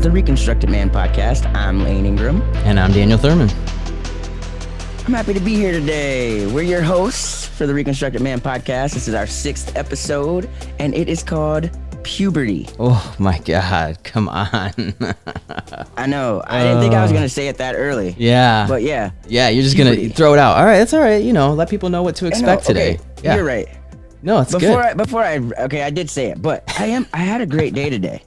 the Reconstructed Man podcast. I'm Layne Ingram. And I'm Daniel Thurman. I'm happy to be here today. We're your hosts for the Reconstructed Man podcast. This is our 6th episode, and it is called Puberty. Oh my God, come on. I know. I didn't think I was going to say it that early. Yeah. But yeah. Yeah, you're just going to throw it out. All right, that's all right. You know, let people know what to expect today. Yeah. You're right. No, it's good. I did say it, but I had a great day today.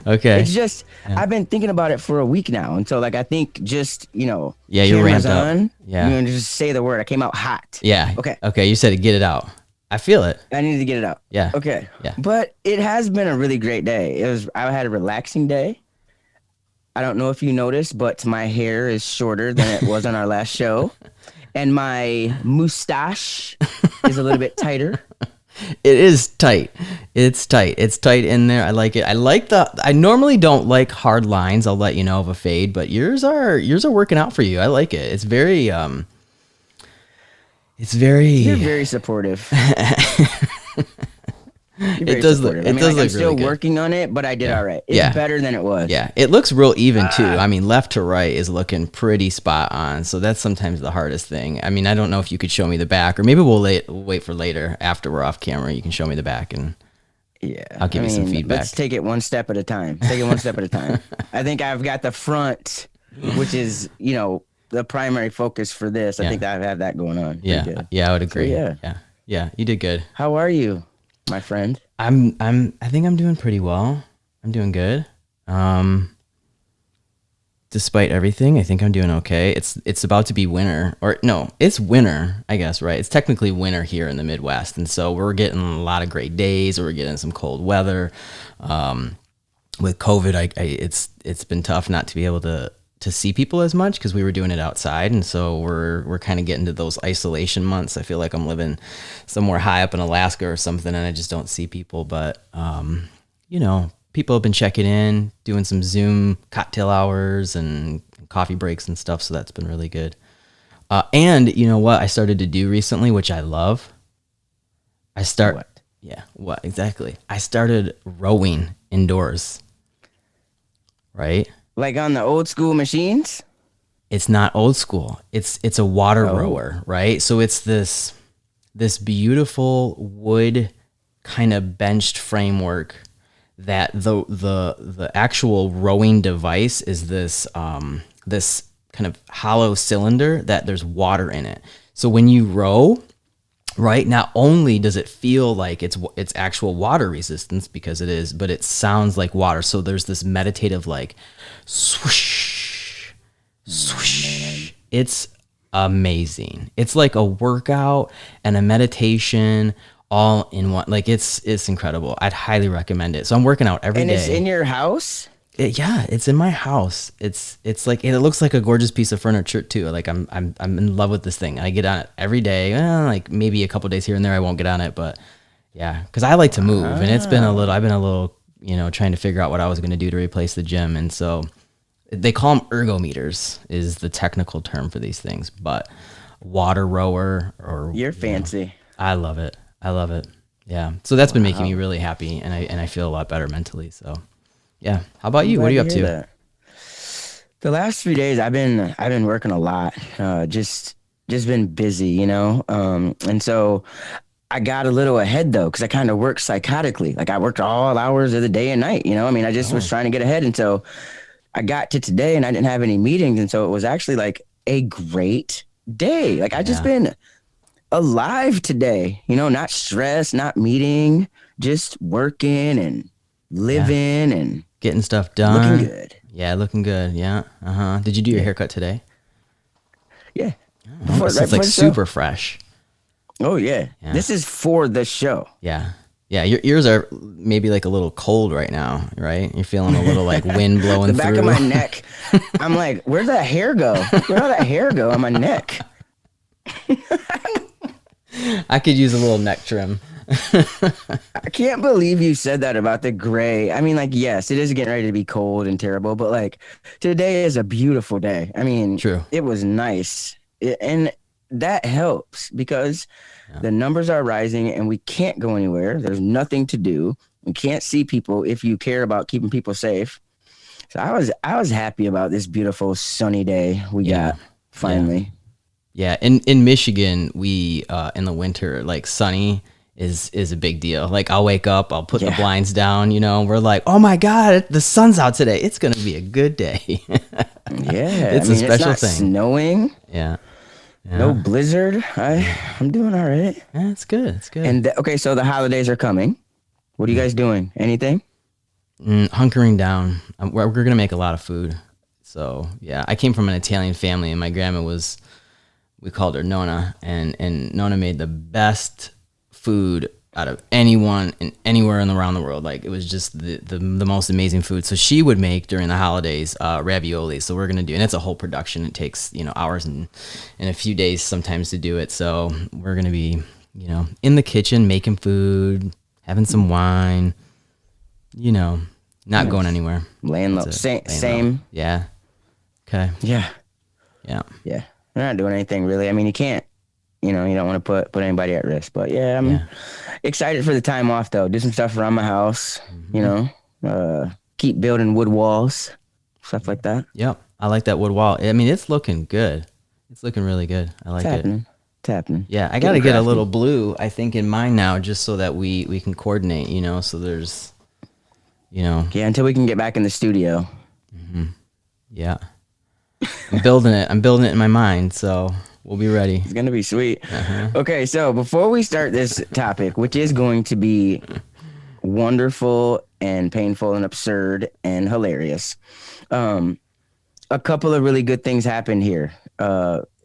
Okay. It's just, I've been thinking about it for a week now. And so, like, I think just, you're ramped up. Yeah. You know, just say the word. I came out hot. Yeah. Okay. You said to get it out. I feel it. I needed to get it out. Yeah. Okay. Yeah. But it has been a really great day. I had a relaxing day. I don't know if you noticed, but my hair is shorter than it was on our last show. And my mustache is a little bit tighter. It is tight. It's tight. It's tight in there. I like it. I normally don't like hard lines. I'll let you know of a fade, but yours are working out for you. I like it. It's very You're very supportive. It does look I'm really still good. Working on it, but I did all right. It's better than it was. Yeah, it looks real even too. I mean, left to right is looking pretty spot on. So that's sometimes the hardest thing. I mean, I don't know if you could show me the back, or maybe we'll wait for later after we're off camera. You can show me the back, and I'll give you some feedback. Let's take it one step at a time. I think I've got the front, which is the primary focus for this. I think I have that going on. Yeah, I would agree. So, yeah, you did good. How are you, my friend? I think I'm doing pretty well. I'm doing good. Despite everything, I think I'm doing okay. It's about to be winter, or no, it's winter, I guess, right? It's technically winter here in the Midwest, and so we're getting a lot of great days, or we're getting some cold weather. With COVID, it's been tough not to be able to see people as much because we were doing it outside, and so we're kind of getting to those isolation months. I feel like I'm living somewhere high up in Alaska or something, and I just don't see people. But people have been checking in, doing some Zoom cocktail hours and coffee breaks and stuff, so that's been really good. And you know what I started to do recently, which I love? What? Yeah, what exactly? I started rowing indoors. Right? Like on the old school machines? It's not old school. It's a water rower, right? So it's this beautiful wood kind of benched framework that the actual rowing device is this this kind of hollow cylinder that there's water in it. So when you row, right, not only does it feel like it's actual water resistance, because it is, but it sounds like water. So there's this meditative like swoosh, swoosh. It's amazing. It's like a workout and a meditation all in one. Like it's incredible. I'd highly recommend it. So I'm working out every day. And it's in your house? It's in my house. It's like, it looks like a gorgeous piece of furniture too. Like I'm in love with this thing. I get on it every day. Like maybe a couple days here and there I won't get on it, but yeah, because I like to move, and I've been a little trying to figure out what I was going to do to replace the gym, and so they call them ergometers is the technical term for these things, but water rower or you're fancy. I love it. Yeah. So that's been making me really happy, and I feel a lot better mentally. So. Yeah. How about you? What are you up to? That. The last few days, I've been working a lot. Just been busy, and so I got a little ahead though, because I kind of worked psychotically. Like I worked all hours of the day and night. I just was trying to get ahead, and so I got to today, and I didn't have any meetings, and so it was actually like a great day. Like I just been alive today. Not stressed, not meeting, just working and living and getting stuff done. Looking good. Yeah, looking good. Yeah. Did you do your haircut today? Yeah. It's like super fresh. Oh yeah. This is for the show. Yeah. Yeah, your ears are maybe like a little cold right now, right? You're feeling a little like wind blowing the back through. of my neck. I'm like, where'd that hair go? Where'd all that hair go on my neck? I could use a little neck trim. I can't believe you said that about the gray. I mean, like, yes, it is getting ready to be cold and terrible, but like today is a beautiful day. I mean, true. It was nice. And that helps because the numbers are rising and we can't go anywhere. There's nothing to do. We can't see people if you care about keeping people safe. So I was happy about this beautiful sunny day we Yeah. got Yeah. finally. Yeah. In Michigan, we in the winter, like sunny is a big deal. Like I'll wake up, I'll put the Yeah. blinds down, we're like, oh my God, the sun's out today. It's gonna be a good day. Yeah. I It's a mean, it's special not thing. snowing, Yeah. no Yeah. blizzard. I'm doing all right. Yeah, it's good. It's good. And okay, so the holidays are coming. What are you guys doing? Anything? Hunkering down. We're gonna make a lot of food. So yeah, I came from an Italian family, and my grandma was, we called her Nonna, and Nonna made the best food out of anyone and anywhere around the world. Like it was just the most amazing food. So she would make during the holidays ravioli. So we're gonna do, and it's a whole production. It takes hours and a few days sometimes to do it. So we're gonna be in the kitchen making food, having some wine. Not going Nice. anywhere. Laying low. That's it. Same. Laying low. Same. Yeah. Okay. Yeah. Yeah. Yeah. We're not doing anything really. I mean, you can't. You don't want to put anybody at risk. But yeah, I'm Yeah. excited for the time off though. Do some stuff around my house. You know, keep building wood walls, stuff like that. Yep. I like that wood wall. I mean, it's looking good. It's looking really good. I It's like it. happening. It's happening. Yeah, I got to Getting get a crafty. little blue, I think, in mine now, just so that we can coordinate, so there's, Yeah, until we can get back in the studio. yeah. I'm building it. I'm building it in my mind, so we'll be ready. It's gonna be sweet. Okay, so before we start this topic, which is going to be wonderful and painful and absurd and hilarious, a couple of really good things happened here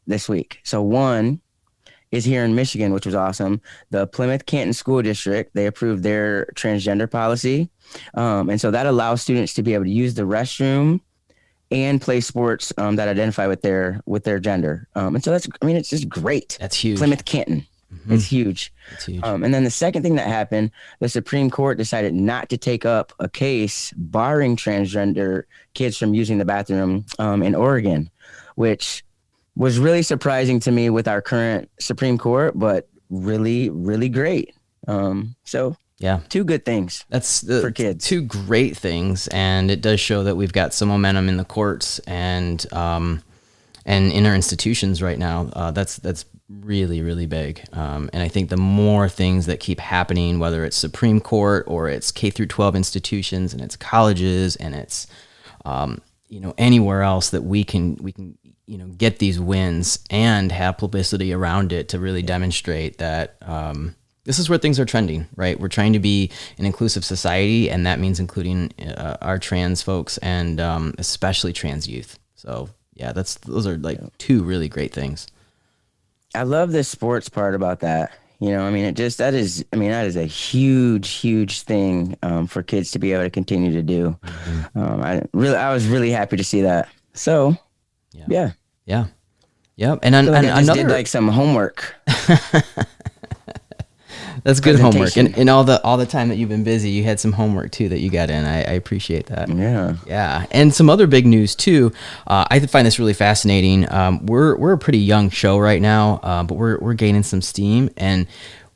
this week. So one is here in Michigan, which was awesome. The Plymouth Canton School District, they approved their transgender policy, and so that allows students to be able to use the restroom and play sports that identify with their gender. And so it's just great. That's huge. Plymouth Canton, it's huge. That's huge. And then the second thing that happened, the Supreme Court decided not to take up a case barring transgender kids from using the bathroom in Oregon, which was really surprising to me with our current Supreme Court, but really, really great. So Yeah. two good things That's for kids. two great things, and it does show that we've got some momentum in the courts and in our institutions right now. That's really, really big. And I think the more things that keep happening, whether it's Supreme Court or it's K through 12 institutions and it's colleges and it's anywhere else that we can get these wins and have publicity around it to really demonstrate that this is where things are trending, right? We're trying to be an inclusive society, and that means including our trans folks and especially trans youth. So yeah, those are like two really great things. I love the sports part about that. I mean, that is a huge, huge thing for kids to be able to continue to do. I was really happy to see that. So, yeah. Yeah. Yep. And I feel like I just another did like some homework. that's good homework. presentation. And all the time that you've been busy, you had some homework too that you got in. I appreciate that. Yeah. Yeah, and some other big news too. I find this really fascinating. We're a pretty young show right now, but we're gaining some steam, and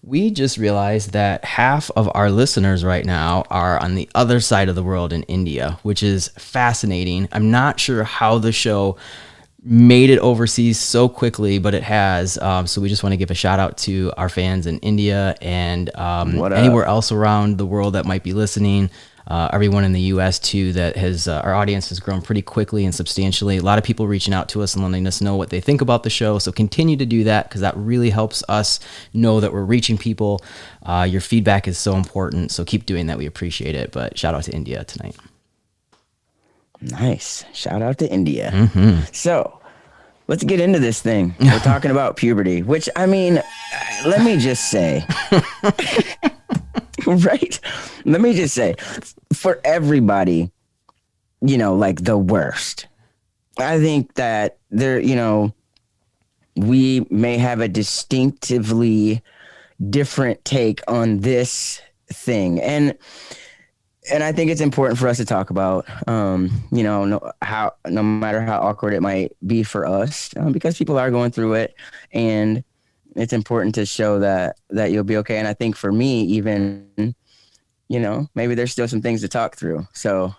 we just realized that half of our listeners right now are on the other side of the world in India, which is fascinating. I'm not sure how the show made it overseas so quickly, but it has. So we just want to give a shout out to our fans in India and What up? anywhere else around the world that might be listening. Everyone in the U.S. too, that has our audience has grown pretty quickly and substantially. A lot of people reaching out to us and letting us know what they think about the show. So continue to do that because that really helps us know that we're reaching people. Your feedback is so important. So keep doing that. We appreciate it. But shout out to India tonight. Nice. Shout out to India. Mm-hmm. So let's get into this thing. We're talking about puberty, which I mean, let me just say, right? Let me just say, for everybody, like the worst. I think that we may have a distinctively different take on this thing. And I think it's important for us to talk about, no matter how awkward it might be for us, because people are going through it, and it's important to show that you'll be okay. And I think for me, even, maybe there's still some things to talk through. So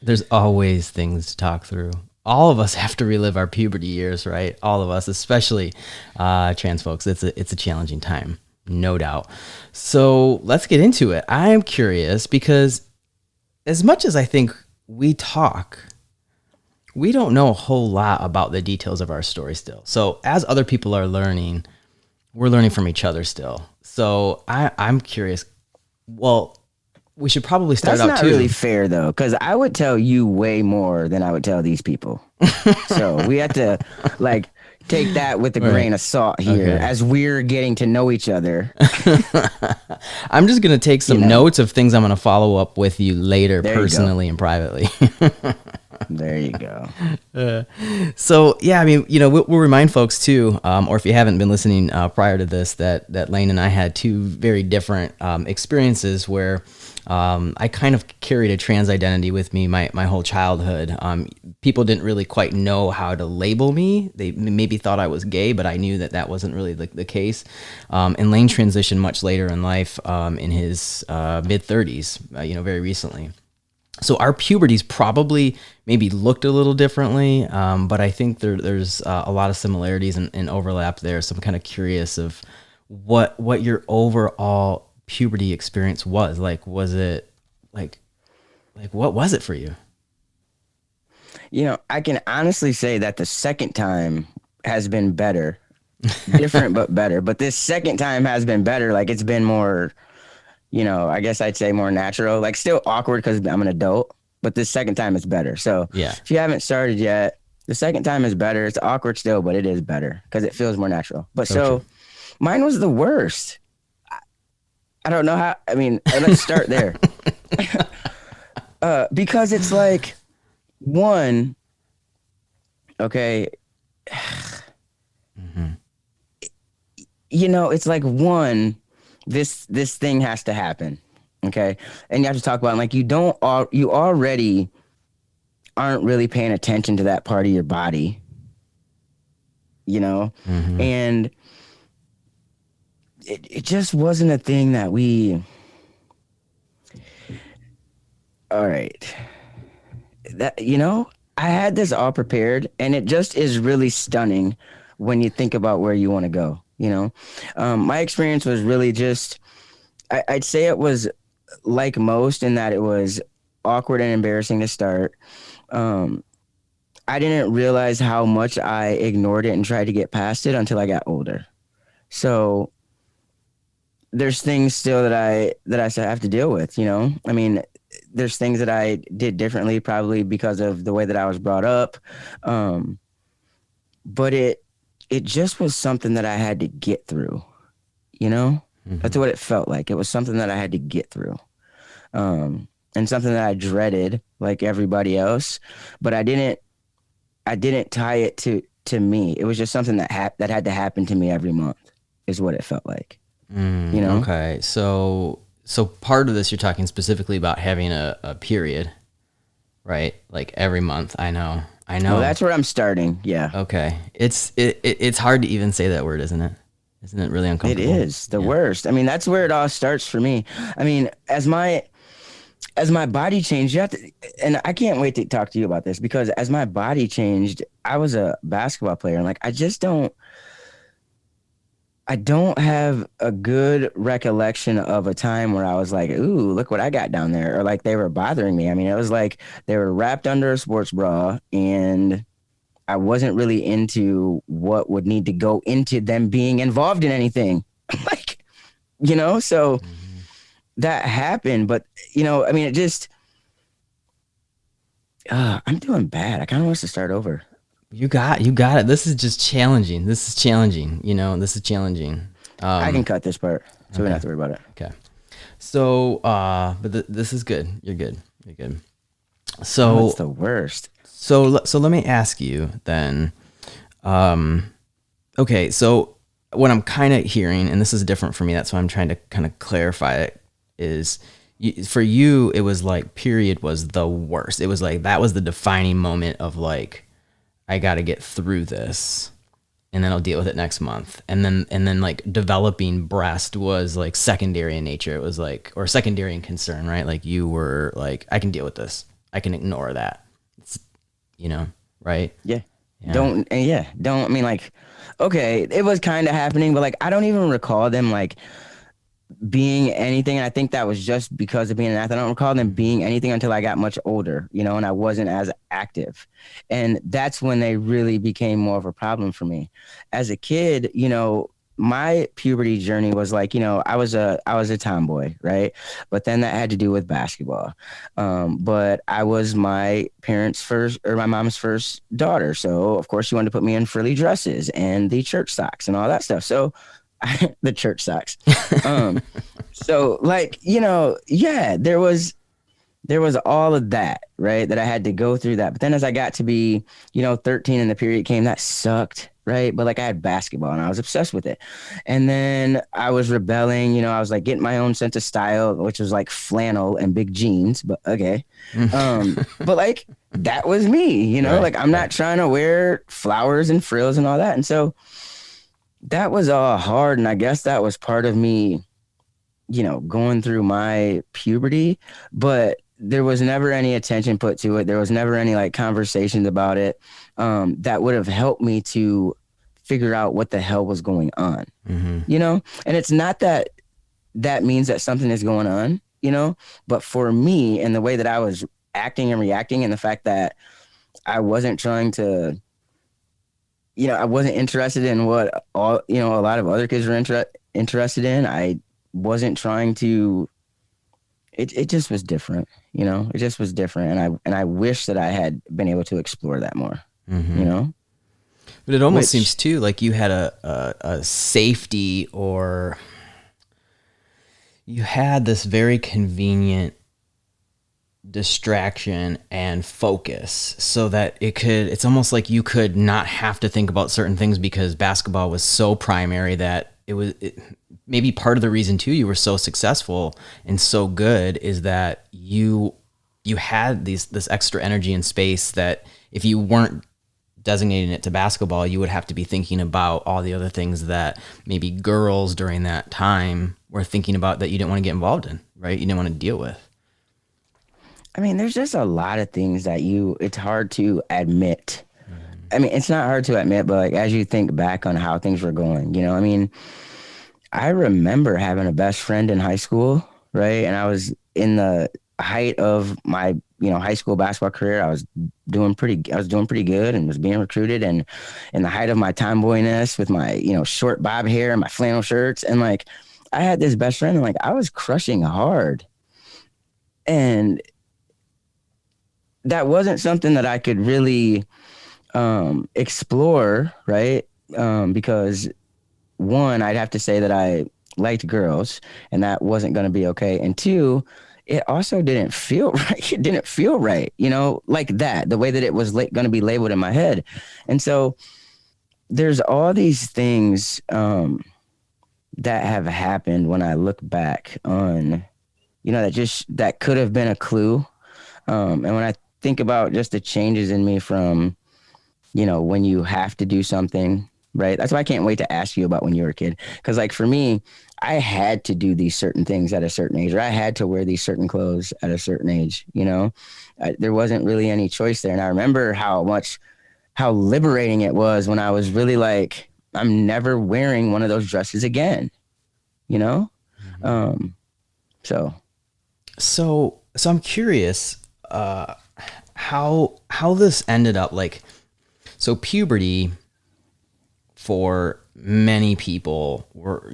There's always things to talk through. All of us have to relive our puberty years, right? All of us, especially trans folks. It's a challenging time, no doubt. So let's get into it. I'm curious because as much as I think we talk, we don't know a whole lot about the details of our story still. So as other people are learning, we're learning from each other still. So I'm curious. Well, we should probably start That's out not too. really fair though, because I would tell you way more than I would tell these people. So we have to like take that with a Right. grain of salt here Okay. as we're getting to know each other. I'm just going to take some You know, notes of things I'm going to follow up with you later, there you go. personally and privately. There you go. So yeah, I mean, we'll remind folks too, or if you haven't been listening prior to this, that Layne and I had two very different experiences where I kind of carried a trans identity with me my whole childhood. People didn't really quite know how to label me. They maybe thought I was gay, but I knew that wasn't really the case. And Layne transitioned much later in life, in his mid 30s, very recently. So our puberties probably maybe looked a little differently, but I think there's a lot of similarities and overlap there. So I'm kind of curious of what your overall puberty experience was like. Was it like what was it for you? I can honestly say that the second time has been better. Different but better. But this second time has been better. Like it's been more, I guess I'd say more natural. Like still awkward because I'm an adult, but this second time is better. So Yeah. if you haven't started yet, the second time is better. It's awkward still, but it is better because it feels more natural. But So true. so mine was the worst. I don't know how. I mean, let's start there. Because it's like one, okay, it's like one, this thing has to happen, okay, and you have to talk about it. Like you already aren't really paying attention to that part of your body, Mm-hmm. and it just wasn't a thing that we. All right, that I had this all prepared, and it just is really stunning when you think about where you want to go. My experience was really just. I'd say it was like most in that it was awkward and embarrassing to start. Um, I didn't realize how much I ignored it and tried to get past it until I got older. So there's things still that I still have to deal with. I mean, there's things that I did differently, probably because of the way that I was brought up. Um, but it just was something that I had to get through. That's Mm-hmm. what it felt like. It was something that I had to get through. And something that I dreaded like everybody else, but I didn't tie it to me. It was just something that had to happen to me every month is what it felt like, you know? Okay. So part of this, you're talking specifically about having a period, right? Like every month. I know. Well, that's where I'm starting. Yeah, Okay. It's hard to even say that word, isn't it? Isn't it really it uncomfortable? is the Yeah. worst. I mean, that's where it all starts for me. I mean, as my body changed, you have to, and I can't wait to talk to you about this because as my body changed, I was a basketball player and like I don't have a good recollection of a time where I was like, ooh, look what I got down there. Or like they were bothering me. I mean, it was like they were wrapped under a sports bra and I wasn't really into what would need to go into them being involved in anything. like, so Mhm. that happened. But, I mean, it just, I'm doing bad. I kind of want us to start over. You got it. This is just challenging. This is challenging. This is challenging. I can cut this part so we don't Okay. have to worry about it. Okay. So, but this is good. You're good. You're good. Oh, it's So, the worst. so let me ask you then. Okay. So what I'm kind of hearing, and this is different for me, that's why I'm trying to kind of clarify it, is for you, it was like period was the worst. It was like that was the defining moment of like, I got to get through this and then I'll deal with it next month. And then like developing breast was like secondary in nature. It was like, or secondary in concern, right? Like you were like, I can deal with this. I can ignore that. It's, you know, right? Yeah. Yeah. Don't, I mean, like, okay, it was kind of happening, but like, I don't even recall them like being anything. And I think that was just because of being an athlete. I don't recall them Mhm. being anything until I got much older, and I wasn't as active. And that's when they really became more of a problem for me. As a kid, my puberty journey was like, I was a tomboy, right? But then that had to do with basketball. But I was my parents' first or my mom's first daughter. So of course she wanted to put me in frilly dresses and the church socks and all that stuff. So the church socks. Um, so like, yeah, there was all of that, right? That I had to go through that. But then as I got to be, 13 and the period came, that sucked, right? But like I had basketball and I was obsessed with it. And then I was rebelling, I was like getting my own sense of style, which was like flannel and big jeans, but okay. But like that was me, Right. like I'm not Right. trying to wear flowers and frills and all that. And so that was all hard. And I guess that was part of me, going through my puberty, but there was never any attention put to it. There was never any like conversations about it that would have helped me to figure out what the hell was going on, Mm-hmm. And it's not that that means that something is going on, but for me and the way that I was acting and reacting and the fact that I wasn't trying to, I wasn't interested in what all, a lot of other kids were interested in. I wasn't trying to it just was different, it just was different. And I wish that I had been able to explore that more, you Mm-hmm. know, But it almost seems which, too like you had a safety, or you had this very convenient distraction and focus so that it's almost like you could not have to think about certain things because basketball was so primary that maybe part of the reason too you were so successful and so good is that you had this extra energy and space that if you weren't designating it to basketball, you would have to be thinking about all the other things that maybe girls during that time were thinking about that you didn't want to get involved in, right? You didn't want to deal with. I mean, there's just a lot of things that it's hard to admit. Mm-hmm. I mean, it's not hard to admit, but like as you think back on how things were going, I mean, I remember having a best friend in high school, right? And I was in the height of my, high school basketball career. I was doing pretty good and was being recruited and in the height of my tomboyness with my, short bob hair and my flannel shirts. And like I had this best friend and like I was crushing hard. And that wasn't something that I could really explore, right? Because one, I'd have to say that I liked girls, and that wasn't going to be okay. And two, it also didn't feel right. It didn't feel right, like that, the way that it was going to be labeled in my head. And so there's all these things that have happened when I look back on, that could have been a clue. And when I think about just the changes in me from, when you have to do something, right? That's why I can't wait to ask you about when you were a kid. Because, like, for me, I had to do these certain things at a certain age, or I had to wear these certain clothes at a certain age, there wasn't really any choice there. And I remember how liberating it was when I was really like, I'm never wearing one of those dresses again, you know? Mm-hmm. Um, so, So I'm curious, how this ended up like, so puberty for many people were,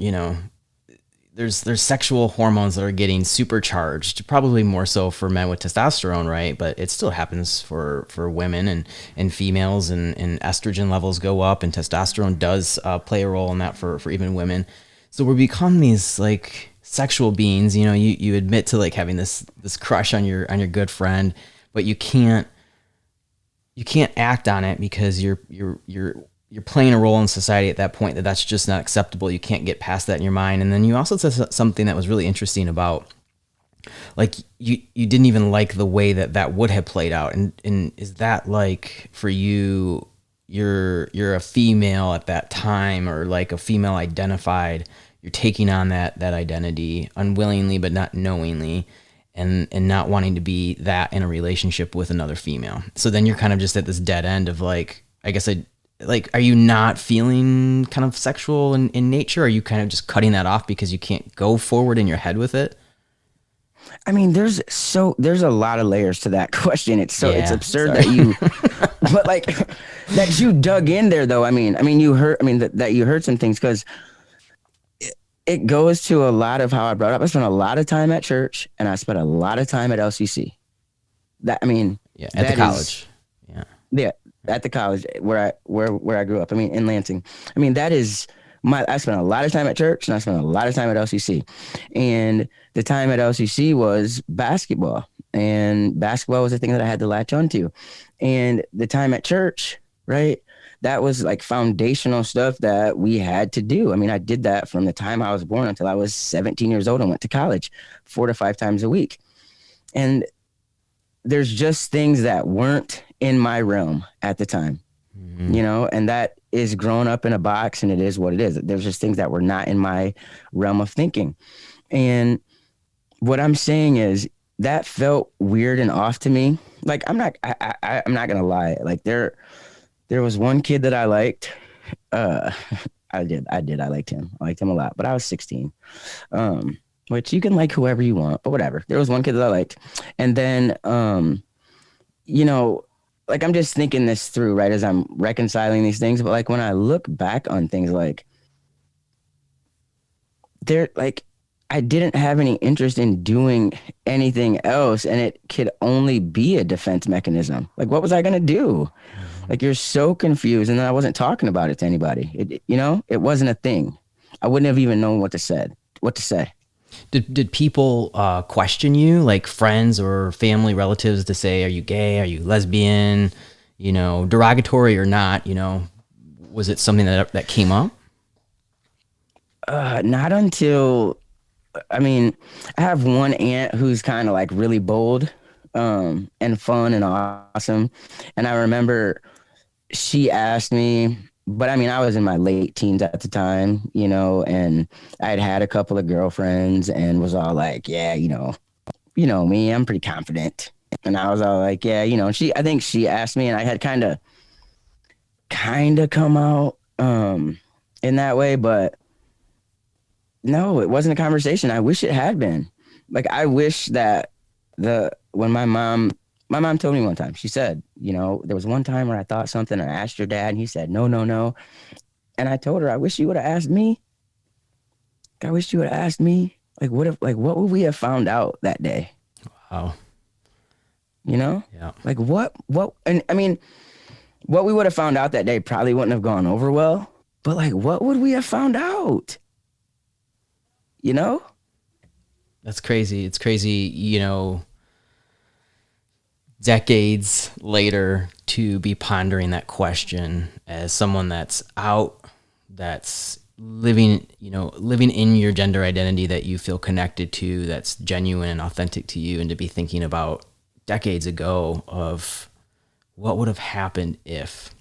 there's sexual hormones that are getting supercharged, probably more so for men with testosterone, right? But it still happens for women and females, and estrogen levels go up, and testosterone does play a role in that for even women. So we become these like sexual beings. You admit to like having this crush on your good friend, but you can't act on it because you're playing a role in society at that point that's just not acceptable. You can't get past that in your mind. And then you also said something that was really interesting about like you didn't even like the way that would have played out. And is that like for you, you're a female at that time, or like a female identified, you're taking on that identity unwillingly but not knowingly, and not wanting to be that in a relationship with another female. So then you're kind of just at this dead end of like, I guess like, are you not feeling kind of sexual in nature? Or are you kind of just cutting that off because you can't go forward in your head with it? I mean, there's a lot of layers to that question. It's Yeah. absurd Sorry. that you, but like that you dug in there though. You heard, that you heard some things because it goes to a lot of how I brought up. I spent a lot of time at church and I spent a lot of time at LCC. That, I mean, Yeah. At the that is, college. Yeah. yeah, at the college where I grew up. I mean, in Lansing. I mean, that is I spent a lot of time at church and I spent a lot of time at LCC. And the time at LCC was basketball. And basketball was the thing that I had to latch onto. And the time at church, right? That was like foundational stuff that we had to do. I mean, I did that from the time I was born until I was 17 years old and went to college 4 to 5 times a week. And there's just things that weren't in my realm at the time, Mm-hmm. and that is grown up in a box and it is what it is. There's just things that were not in my realm of thinking. And what I'm saying is that felt weird and off to me. Like I'm not gonna lie. Like there was one kid that I liked. Uh I liked him. I liked him a lot, but I was 16. Which you can like whoever you want, but whatever. There was one kid that I liked. And then you know, like I'm just thinking this through, right, as I'm reconciling these things. But like when I look back on things, like they're like I didn't have any interest in doing anything else, and it could only be a defense mechanism. Like, what was I gonna do? Mm-hmm. Like, you're so confused, and then I wasn't talking about it to anybody. It wasn't a thing. I wouldn't have even known what to say. Did people question you, like friends or family relatives, to say, "Are you gay? Are you lesbian?" Derogatory or not? Was it something that came up? Not until I mean, I have one aunt who's kind of like really bold, and fun and awesome. And I remember she asked me, but I mean, I was in my late teens at the time, and I had a couple of girlfriends and was all like, yeah, me, I'm pretty confident. And I was all like, yeah, I think she asked me and I had kind of come out, in that way, but no, it wasn't a conversation. I wish it had been. Like I wish that when my mom told me one time, she said, there was one time where I thought something and I asked your dad and he said, no, no, no. And I told her, I wish you would have asked me. I wish you would have asked me. What would we have found out that day? Oh, You know? yeah. Like and I mean, what we would have found out that day probably wouldn't have gone over well, but like, what would we have found out? You know? That's crazy. It's crazy, decades later to be pondering that question as someone that's out, that's living in your gender identity that you feel connected to, that's genuine and authentic to you, and to be thinking about decades ago of what would have happened if,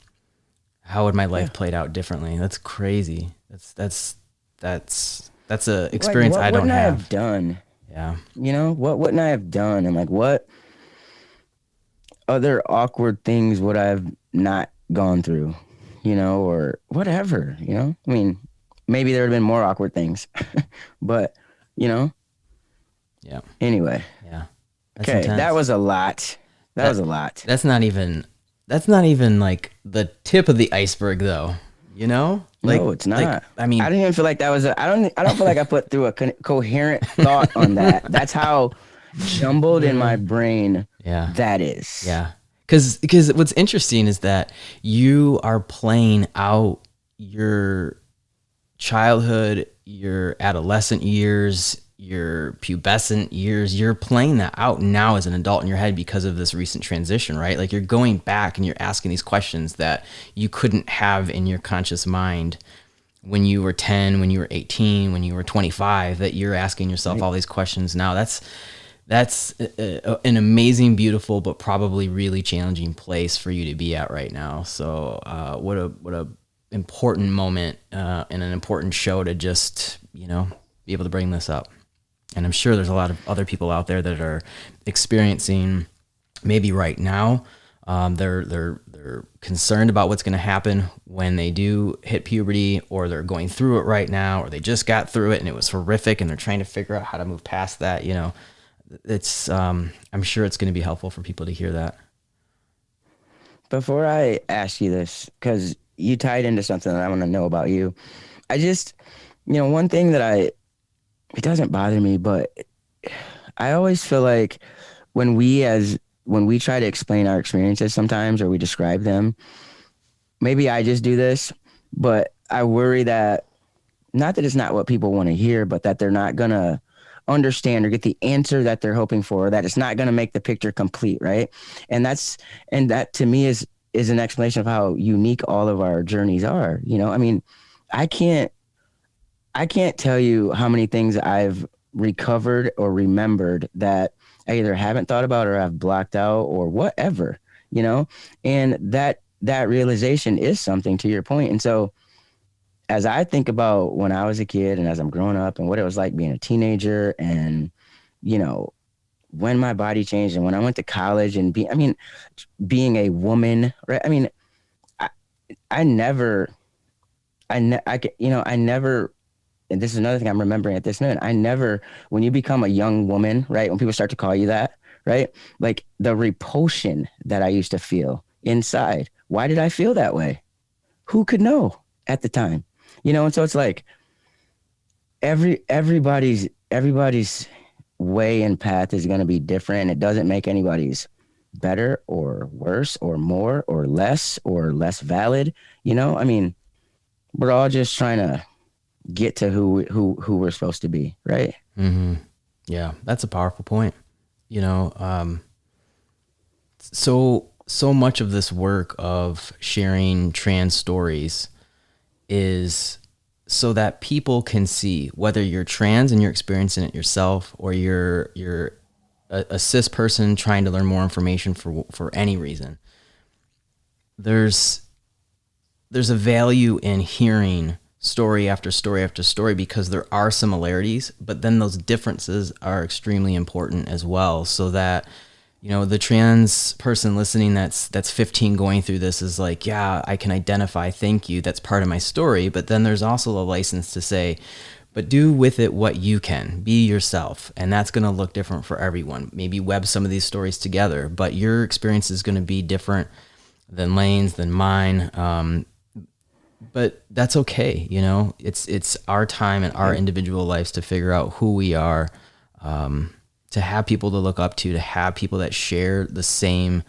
how would my life played out differently? That's crazy. That's a experience What I don't wouldn't I have. have done? Yeah. What wouldn't I have done? And like, what other awkward things would I have not gone through, or whatever, I mean, maybe there would have been more awkward things, but, Yeah. anyway. Yeah. That's Okay. intense. That was a lot. That was a lot. That's not even like the tip of the iceberg though, Like, No, it's not. I mean, I didn't even feel like that was I don't feel like I put through a coherent thought on that. That's how jumbled in my brain yeah. that is. Yeah. Because what's interesting is that you are playing out your childhood, your adolescent years, your pubescent years. You're playing that out now as an adult in your head because of this recent transition, right? Like you're going back and you're asking these questions that you couldn't have in your conscious mind when you were 10, when you were 18, when you were 25, that you're asking yourself all these questions now. That's an amazing, beautiful, but probably really challenging place for you to be at right now. So what a important moment and an important show to just, be able to bring this up. And I'm sure there's a lot of other people out there that are experiencing maybe right now. They're concerned about what's going to happen when they do hit puberty, or they're going through it right now, or they just got through it and it was horrific and they're trying to figure out how to move past that. It's I'm sure it's going to be helpful for people to hear that. Before I ask you this, because you tied into something that I want to know about you, I just, one thing that it doesn't bother me, but I always feel like when when we try to explain our experiences sometimes or we describe them, maybe I just do this, but I worry that not that it's not what people want to hear, but that they're not gonna understand or get the answer that they're hoping for, that it's not gonna make the picture complete, right? And that to me is an explanation of how unique all of our journeys are. I mean, I can't I can't tell you how many things I've recovered or remembered that I either haven't thought about or I've blocked out or whatever, you know? And that realization is something, to your point. And so as I think about when I was a kid and as I'm growing up and what it was like being a teenager and, you know, when my body changed and when I went to college and being a woman, right? I mean, I, I never, I never, and this is another thing I'm remembering at this minute. I never, when you become a young woman, right? When people start to call you that, right? Like the repulsion that I used to feel inside. Why did I feel that way? Who could know at the time? And so it's like everybody's way and path is going to be different. It doesn't make anybody's better or worse or more or less valid. I mean, we're all just trying to get to who we're supposed to be, right? Mm-hmm. Yeah, that's a powerful point. You know, so much of this work of sharing trans stories is so that people can see whether you're trans and you're experiencing it yourself, or you're a cis person trying to learn more information for any reason. There's a value in hearing story after story after story because there are similarities, but then those differences are extremely important as well, so that the trans person listening that's 15 going through this is like, yeah, I can identify, thank you, that's part of my story. But then there's also a license to say, but do with it what you can, be yourself, and that's going to look different for everyone. Maybe web some of these stories together, but your experience is going to be different than Layne's, than mine. But that's okay. It's our time and our individual lives to figure out who we are, to have people to look up to have people that share the same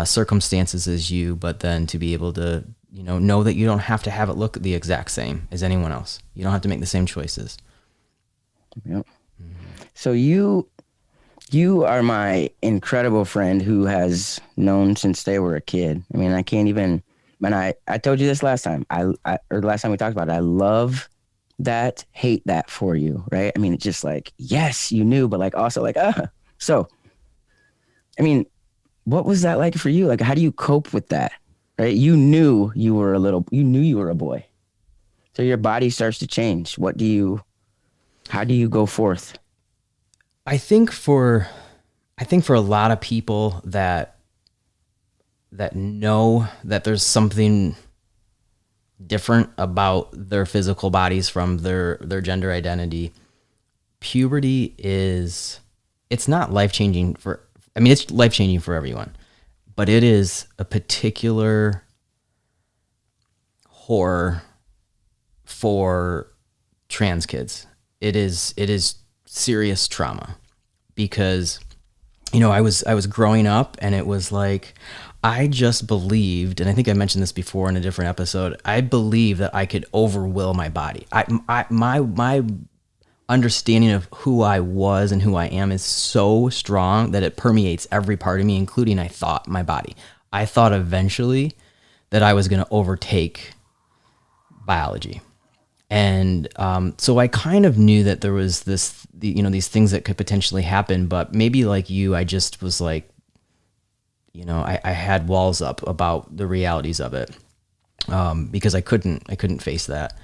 circumstances as you, but then to be able to, know that you don't have to have it look the exact same as anyone else. You don't have to make the same choices. Yep. So you are my incredible friend who has known since they were a kid. I mean, I can't even, and I told you this last time, or the last time we talked about it, I love that, hate that for you, right? I mean, it's just like, yes, you knew, but like also like, so, I mean, what was that like for you? Like, how do you cope with that, right? You knew you were a boy. So your body starts to change. How do you go forth? I think for a lot of people that know that there's something different about their physical bodies from their gender identity, puberty it's not life-changing it's life-changing for everyone, but it is a particular horror for trans kids. It is serious trauma because I was growing up and it was like I just believed, and I think I mentioned this before in a different episode, I believed that I could overwill my body. My understanding of who I was and who I am is so strong that it permeates every part of me, including my body. I thought eventually that I was going to overtake biology. And so I kind of knew that there was these things that could potentially happen, but maybe like you, I just was like, I had walls up about the realities of it, because I couldn't face that.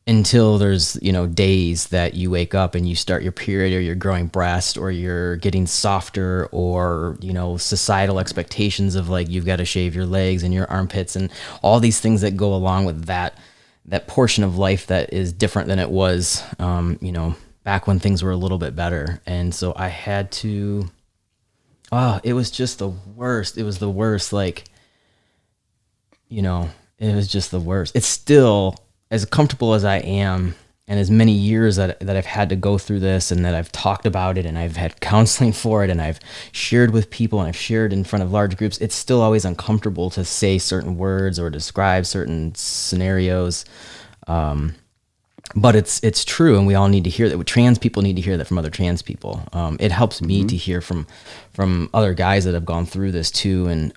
until there's, days that you wake up and you start your period, or you're growing breast, or you're getting softer, or, societal expectations of like, you've got to shave your legs and your armpits and all these things that go along with that portion of life that is different than it was, back when things were a little bit better. And so I had to, it was just the worst. It was the worst. Like, it was just the worst. It's still, as comfortable as I am, and as many years that I've had to go through this, and that I've talked about it, and I've had counseling for it, and I've shared with people, and I've shared in front of large groups, it's still always uncomfortable to say certain words or describe certain scenarios. But it's true, and we all need to hear that. Trans people need to hear that from other trans people. It helps me to hear from other guys that have gone through this too, and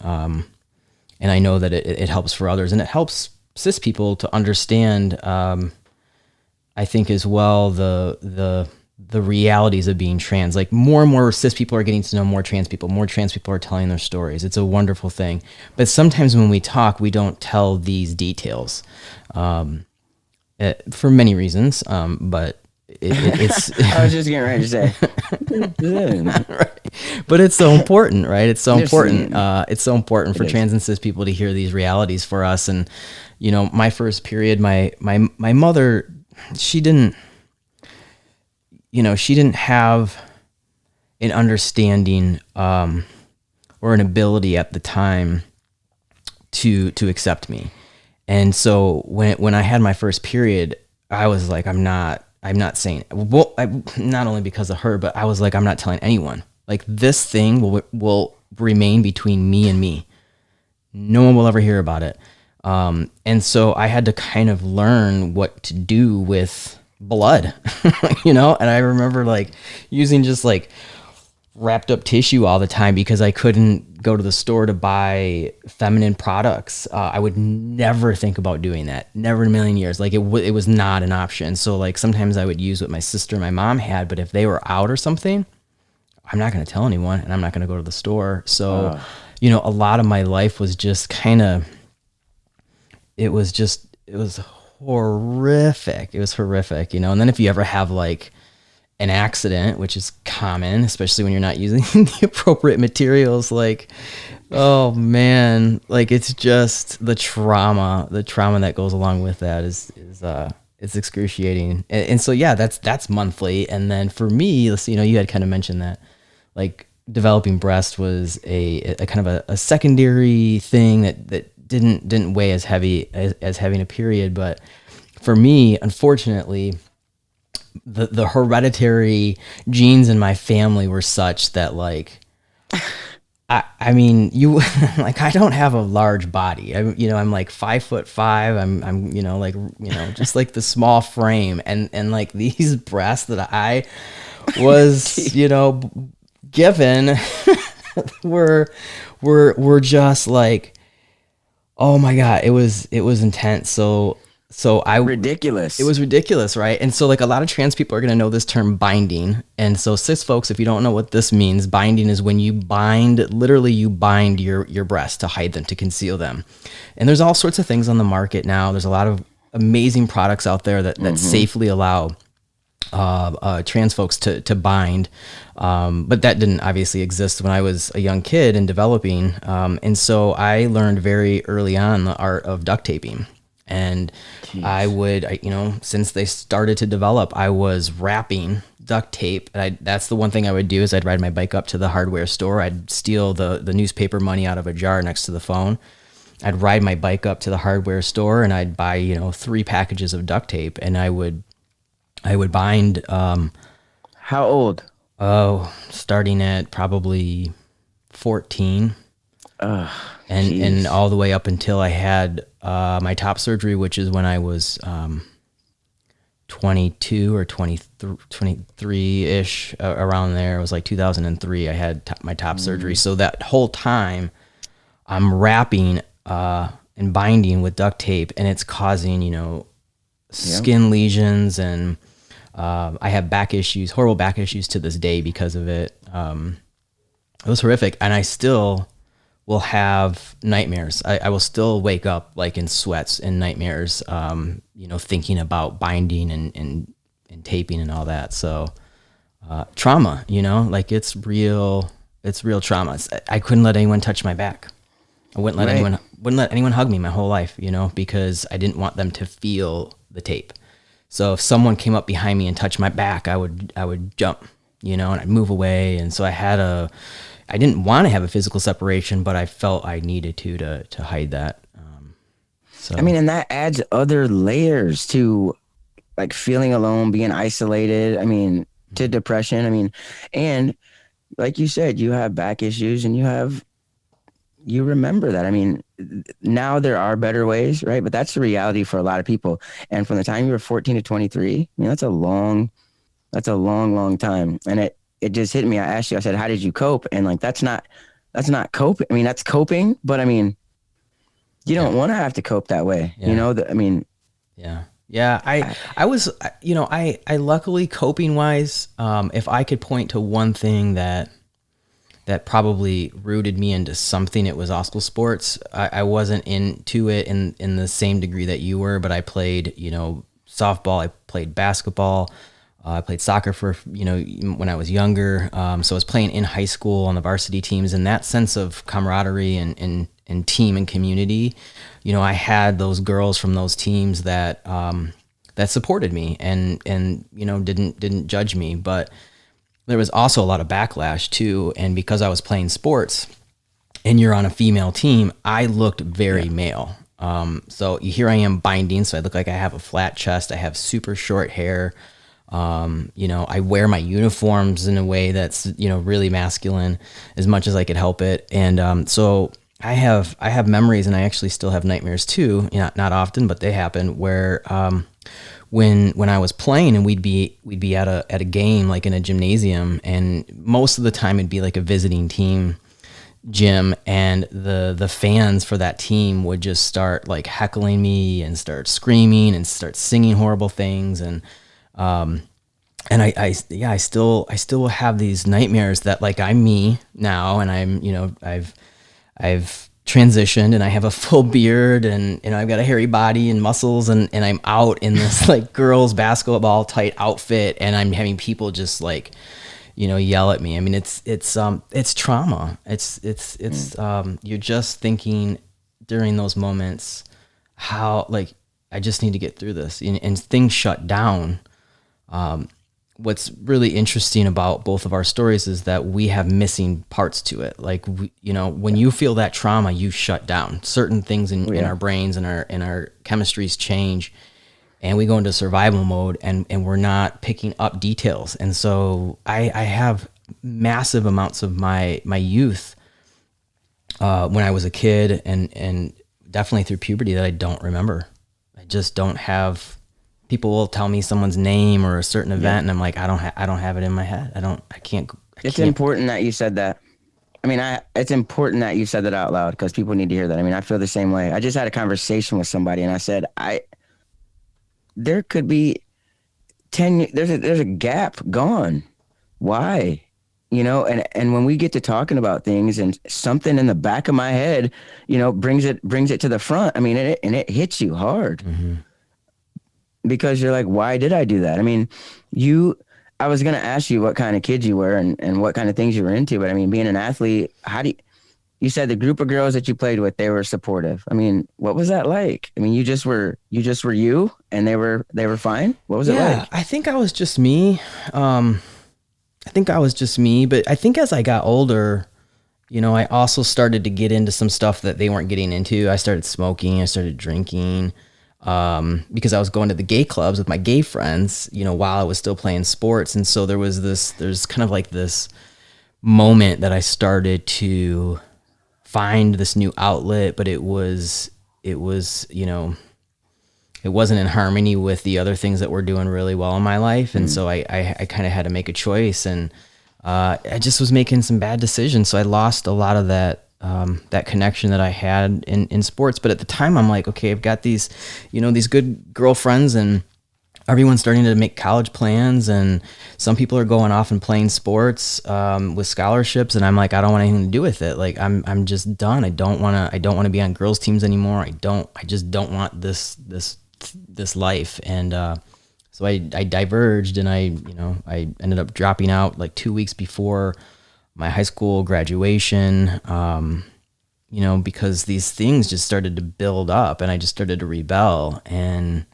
I know that it helps for others, and it helps cis people to understand, I think as well, the realities of being trans. Like, more and more cis people are getting to know more trans people. More trans people are telling their stories. It's a wonderful thing. But sometimes when we talk, we don't tell these details, for many reasons. But it's. I was just getting ready to say. Right. But it's so important, right? It's so important. It's so important for trans and cis people to hear these realities for us. And, my first period, my mother, she didn't have an understanding, or an ability at the time to accept me. And so when I had my first period, I was like, I'm not saying, well, not only because of her, but I was like, I'm not telling anyone. Like, this thing will remain between me and me. No one will ever hear about it. And so I had to kind of learn what to do with blood, and I remember like using just like wrapped up tissue all the time because I couldn't go to the store to buy feminine products. I would never think about doing that. Never in a million years. Like, it was not an option. So like, sometimes I would use what my sister and my mom had, but if they were out or something, I'm not going to tell anyone, and I'm not going to go to the store. So, a lot of my life was just kind of, it was horrific. It was horrific, and then if you ever have like an accident, which is common, especially when you're not using the appropriate materials, like, oh man, like, it's just the trauma that goes along with that is it's excruciating. And so, yeah, that's monthly. And then for me, you had kind of mentioned that, like, developing breast was a kind of a secondary thing that didn't weigh as heavy as having a period. But for me, unfortunately, the hereditary genes in my family were such that, like, I mean, you like, I don't have a large body. I'm like 5'5". I'm just like the small frame, and like, these breasts that I was, given were just like, oh my God, it was intense. So Ridiculous. It was ridiculous, right? And so, like, a lot of trans people are going to know this term binding. And so, cis folks, if you don't know what this means, binding is when you literally you bind your breasts to hide them, to conceal them. And there's all sorts of things on the market now. There's a lot of amazing products out there that safely allow trans folks to bind. But that didn't obviously exist when I was a young kid and developing. And so I learned very early on the art of duct taping. And since they started to develop, I was wrapping duct tape. That's the one thing I would do is I'd ride my bike up to the hardware store. I'd steal the newspaper money out of a jar next to the phone. I'd ride my bike up to the hardware store and I'd buy, 3 packages of duct tape, and I would bind. How old? Oh, starting at probably 14. And all the way up until I had my top surgery, which is when I was 22 or 23-ish, around there. It was like 2003. I had my top surgery. So that whole time, I'm wrapping and binding with duct tape, and it's causing, skin lesions, and I have back issues, horrible back issues to this day because of it. It was horrific, and I still will have nightmares. I will still wake up like in sweats and nightmares, thinking about binding and taping and all that. So trauma, like it's real trauma. I couldn't let anyone touch my back. I Right. wouldn't let anyone hug me my whole life, because I didn't want them to feel the tape. So if someone came up behind me and touched my back, I would jump, and I'd move away. And so I didn't want to have a physical separation, but I felt I needed to hide that. So I mean, and that adds other layers to like feeling alone, being isolated. I mean, to depression. I mean, and like you said, you have back issues and you remember that. I mean, now there are better ways, right? But that's the reality for a lot of people. And from the time you were 14 to 23, I mean, that's a long, long time. And it just hit me. I asked you, I said, how did you cope? And like, that's not coping. I mean, that's coping, but I mean, you yeah, don't want to have to cope that way. yeah, I mean, yeah, yeah. I, I was, I luckily coping wise, if I could point to one thing that probably rooted me into something, it was oscar sports. I wasn't into it in the same degree that you were, but I played, softball, I played basketball, I played soccer for, when I was younger. So I was playing in high school on the varsity teams, and that sense of camaraderie and team and community, I had those girls from those teams that supported me and didn't judge me. But there was also a lot of backlash too. And because I was playing sports and you're on a female team, I looked very male. So here I am binding. So I look like I have a flat chest. I have super short hair. I wear my uniforms in a way that's, really masculine as much as I could help it. And so I have memories, and I actually still have nightmares too, not often, but they happen, where when I was playing and we'd be at a game, like in a gymnasium, and most of the time it'd be like a visiting team gym, and the fans for that team would just start like heckling me and start screaming and start singing horrible things. And I still have these nightmares that like I'm me now, and I've transitioned and I have a full beard, and I've got a hairy body and muscles, and I'm out in this like girls basketball tight outfit, and I'm having people just like, yell at me. I mean, it's trauma. You're just thinking during those moments how like I just need to get through this, and things shut down. What's really interesting about both of our stories is that we have missing parts to it. Like, when you feel that trauma, you shut down. Certain things in our brains and our chemistries change, and we go into survival mode, and we're not picking up details. And so I have massive amounts of my youth when I was a kid, and definitely through puberty, that I don't remember. I just don't have. People will tell me someone's name or a certain event, and I'm like, I don't have it in my head. I can't. it's important that you said that. I mean, it's important that you said that out loud because people need to hear that. I mean, I feel the same way. I just had a conversation with somebody, and I said, there could be 10, there's a gap gone. Why? And when we get to talking about things and something in the back of my head, brings it to the front. I mean, it hits you hard. Mm-hmm. Because you're like, why did I do that? I mean, I was going to ask you what kind of kid you were and what kind of things you were into. But I mean, being an athlete, you said the group of girls that you played with, they were supportive. I mean, what was that like? I mean, you just were you and they were fine. What was it like? I think I was just me. But I think as I got older, I also started to get into some stuff that they weren't getting into. I started smoking, I started drinking. Because I was going to the gay clubs with my gay friends, while I was still playing sports. And so there's kind of like this moment that I started to find this new outlet, but it wasn't in harmony with the other things that were doing really well in my life. And so I kind of had to make a choice, and I just was making some bad decisions. So I lost a lot of that connection that I had in sports. But at the time I'm like, okay, I've got these good girlfriends, and everyone's starting to make college plans, and some people are going off and playing sports with scholarships, and I'm like, I don't want anything to do with it. Like I'm just done. I don't want to be on girls teams anymore. I just don't want this life. And so I diverged, and I ended up dropping out like 2 weeks before my high school graduation, because these things just started to build up, and I just started to rebel, and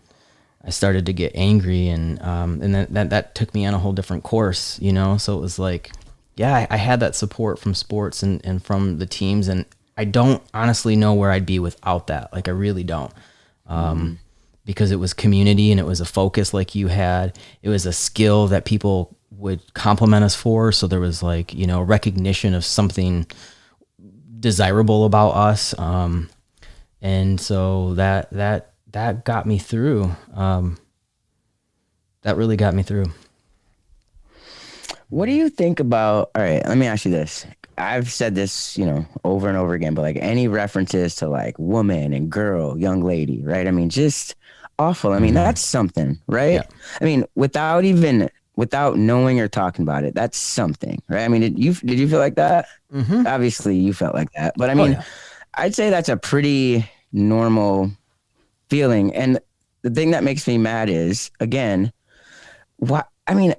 I started to get angry, and that took me on a whole different course, So it was like, yeah, I had that support from sports and from the teams, and I don't honestly know where I'd be without that. Like, I really don't, because it was community, and it was a focus like you had. It was a skill that people would compliment us for. So there was like, recognition of something desirable about us, and so that got me through. That really got me through. What do you think about? All right, let me ask you this. I've said this, over and over again, but like any references to like woman and girl, young lady, right? I mean, just awful. I mean, that's something, right? Yeah. I mean, without knowing or talking about it, that's something, right? I mean, did you feel like that? Obviously, you felt like that, but I mean, Yeah. I'd say that's a pretty normal feeling. And the thing that makes me mad is, again, what I mean,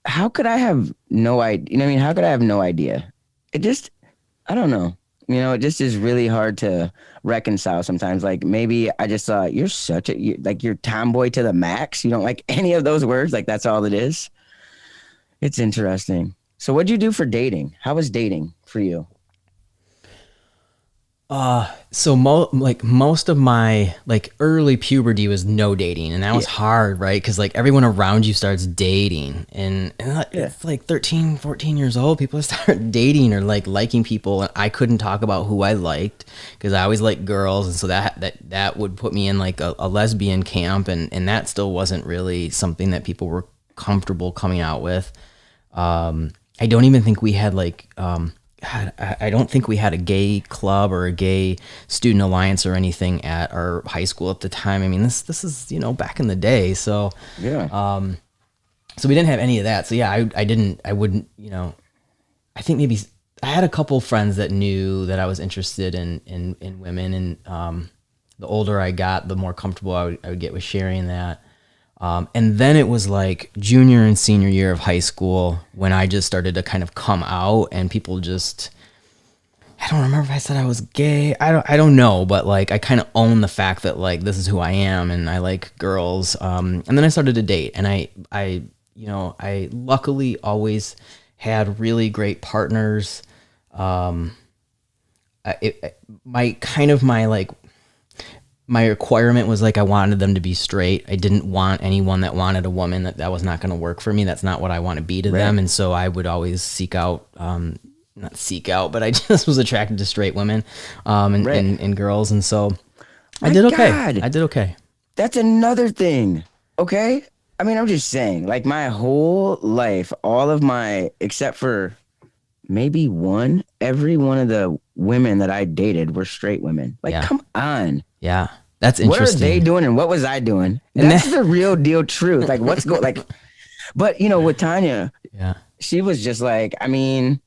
how could I have no idea? You know what I mean? How could I have no idea? It just, I don't know. It just is really hard to reconcile sometimes. Like maybe I just thought you're tomboy to the max. You don't like any of those words. Like that's all it is. It's interesting. So what'd you do for dating? How was dating for you? So most of my like early puberty was no dating, and that was hard, right? Because like everyone around you starts dating, and it's like 13, 14 years old, people start dating or like liking people, and I couldn't talk about who I liked because I always liked girls, and so that would put me in like a lesbian camp, and that still wasn't really something that people were comfortable coming out with. I don't even think we had like God, I don't think we had a gay club or a gay student alliance or anything at our high school at the time. I mean, this is, back in the day. So, Yeah. so we didn't have any of that. So yeah, I wouldn't, I think maybe I had a couple friends that knew that I was interested in women. And, the older I got, the more comfortable I would get with sharing that. And then it was like junior and senior year of high school when I just started to kind of come out, and people just, I don't remember if I said I was gay. I don't know, but like I kind of own the fact that like this is who I am and I like girls. And then I started to date, and I luckily always had really great partners. My requirement was like I wanted them to be straight. I didn't want anyone that wanted a woman that was not going to work for me. That's not what I want to be to them. And so I would always seek out, not seek out, but I just was attracted to straight women, and girls. And so I did okay. God. I did okay. That's another thing. Okay. I mean, I'm just saying, like my whole life, except for maybe every one of the women that I dated were straight women. Like, come on. Yeah. That's interesting. What are they doing and what was I doing? And that's the real deal truth. Like but with Tanya, she was just like, I mean,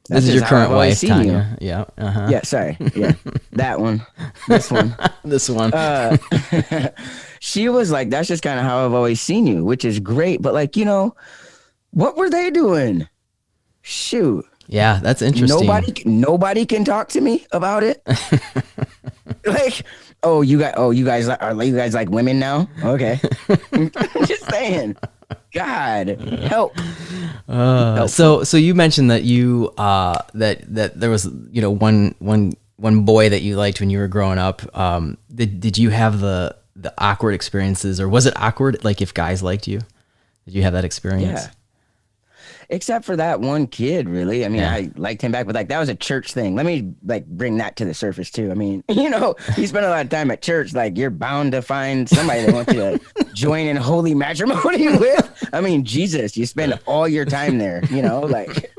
this is your current wife, Tanya. You. Yeah. Uh-huh. Yeah. Sorry. Yeah. That one. This one. This one. She was like, that's just kind of how I've always seen you, which is great. But like, what were they doing? Shoot. Yeah, that's interesting. Nobody can talk to me about it. Like, you guys like women now? Okay. I'm just saying. God, help. So you mentioned that you that there was one boy that you liked when you were growing up. Did you have the awkward experiences, or was it awkward like if guys liked you? Did you have that experience? Yeah. Except for that one kid, really. I mean, I liked him back, but like that was a church thing. Let me like bring that to the surface too. I mean, you spend a lot of time at church, like you're bound to find somebody that wants you to join in holy matrimony with. I mean, Jesus, you spend all your time there, like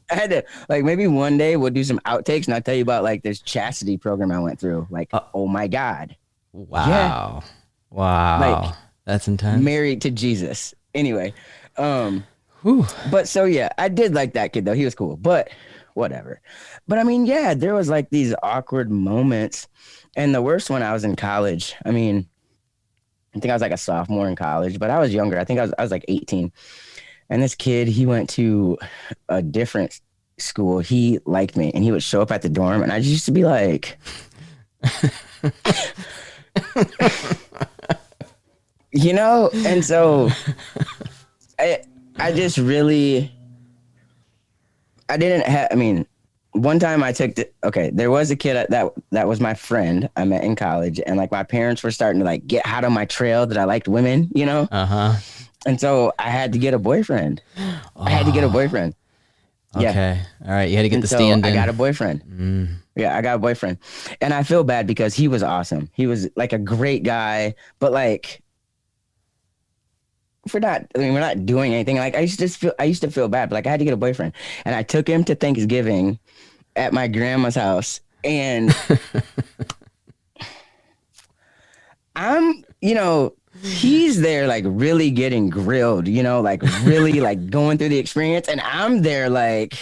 I had to, like, maybe one day we'll do some outtakes and I'll tell you about like this chastity program I went through. Like, oh my God. Wow. Yeah. Wow. That's intense. married to Jesus. Anyway, um, Whew. but so yeah, I did like that kid though. He was cool, but whatever. But I mean, yeah, there was like these awkward moments. And the worst one, I was in college. I mean, I think I was like a sophomore in college, but I was younger. I was like 18. And this kid, he went to a different school. He liked me and he would show up at the dorm and I just used to be like, and so I I just really I didn't have I mean, one time I took there was a kid that was my friend I met in college and like my parents were starting to like get hot on my trail that I liked women. Uh-huh. And so I had to get a boyfriend. I had to get a boyfriend. Yeah. Okay. All right. You had to get And the so stand I in. got a boyfriend. Yeah, I got a boyfriend. And I feel bad because he was awesome. He was like a great guy, but like we're not doing anything. Like I used to feel bad, but like I had to get a boyfriend. And I took him to Thanksgiving at my grandma's house. And he's there like really getting grilled, like really like going through the experience. And I'm there like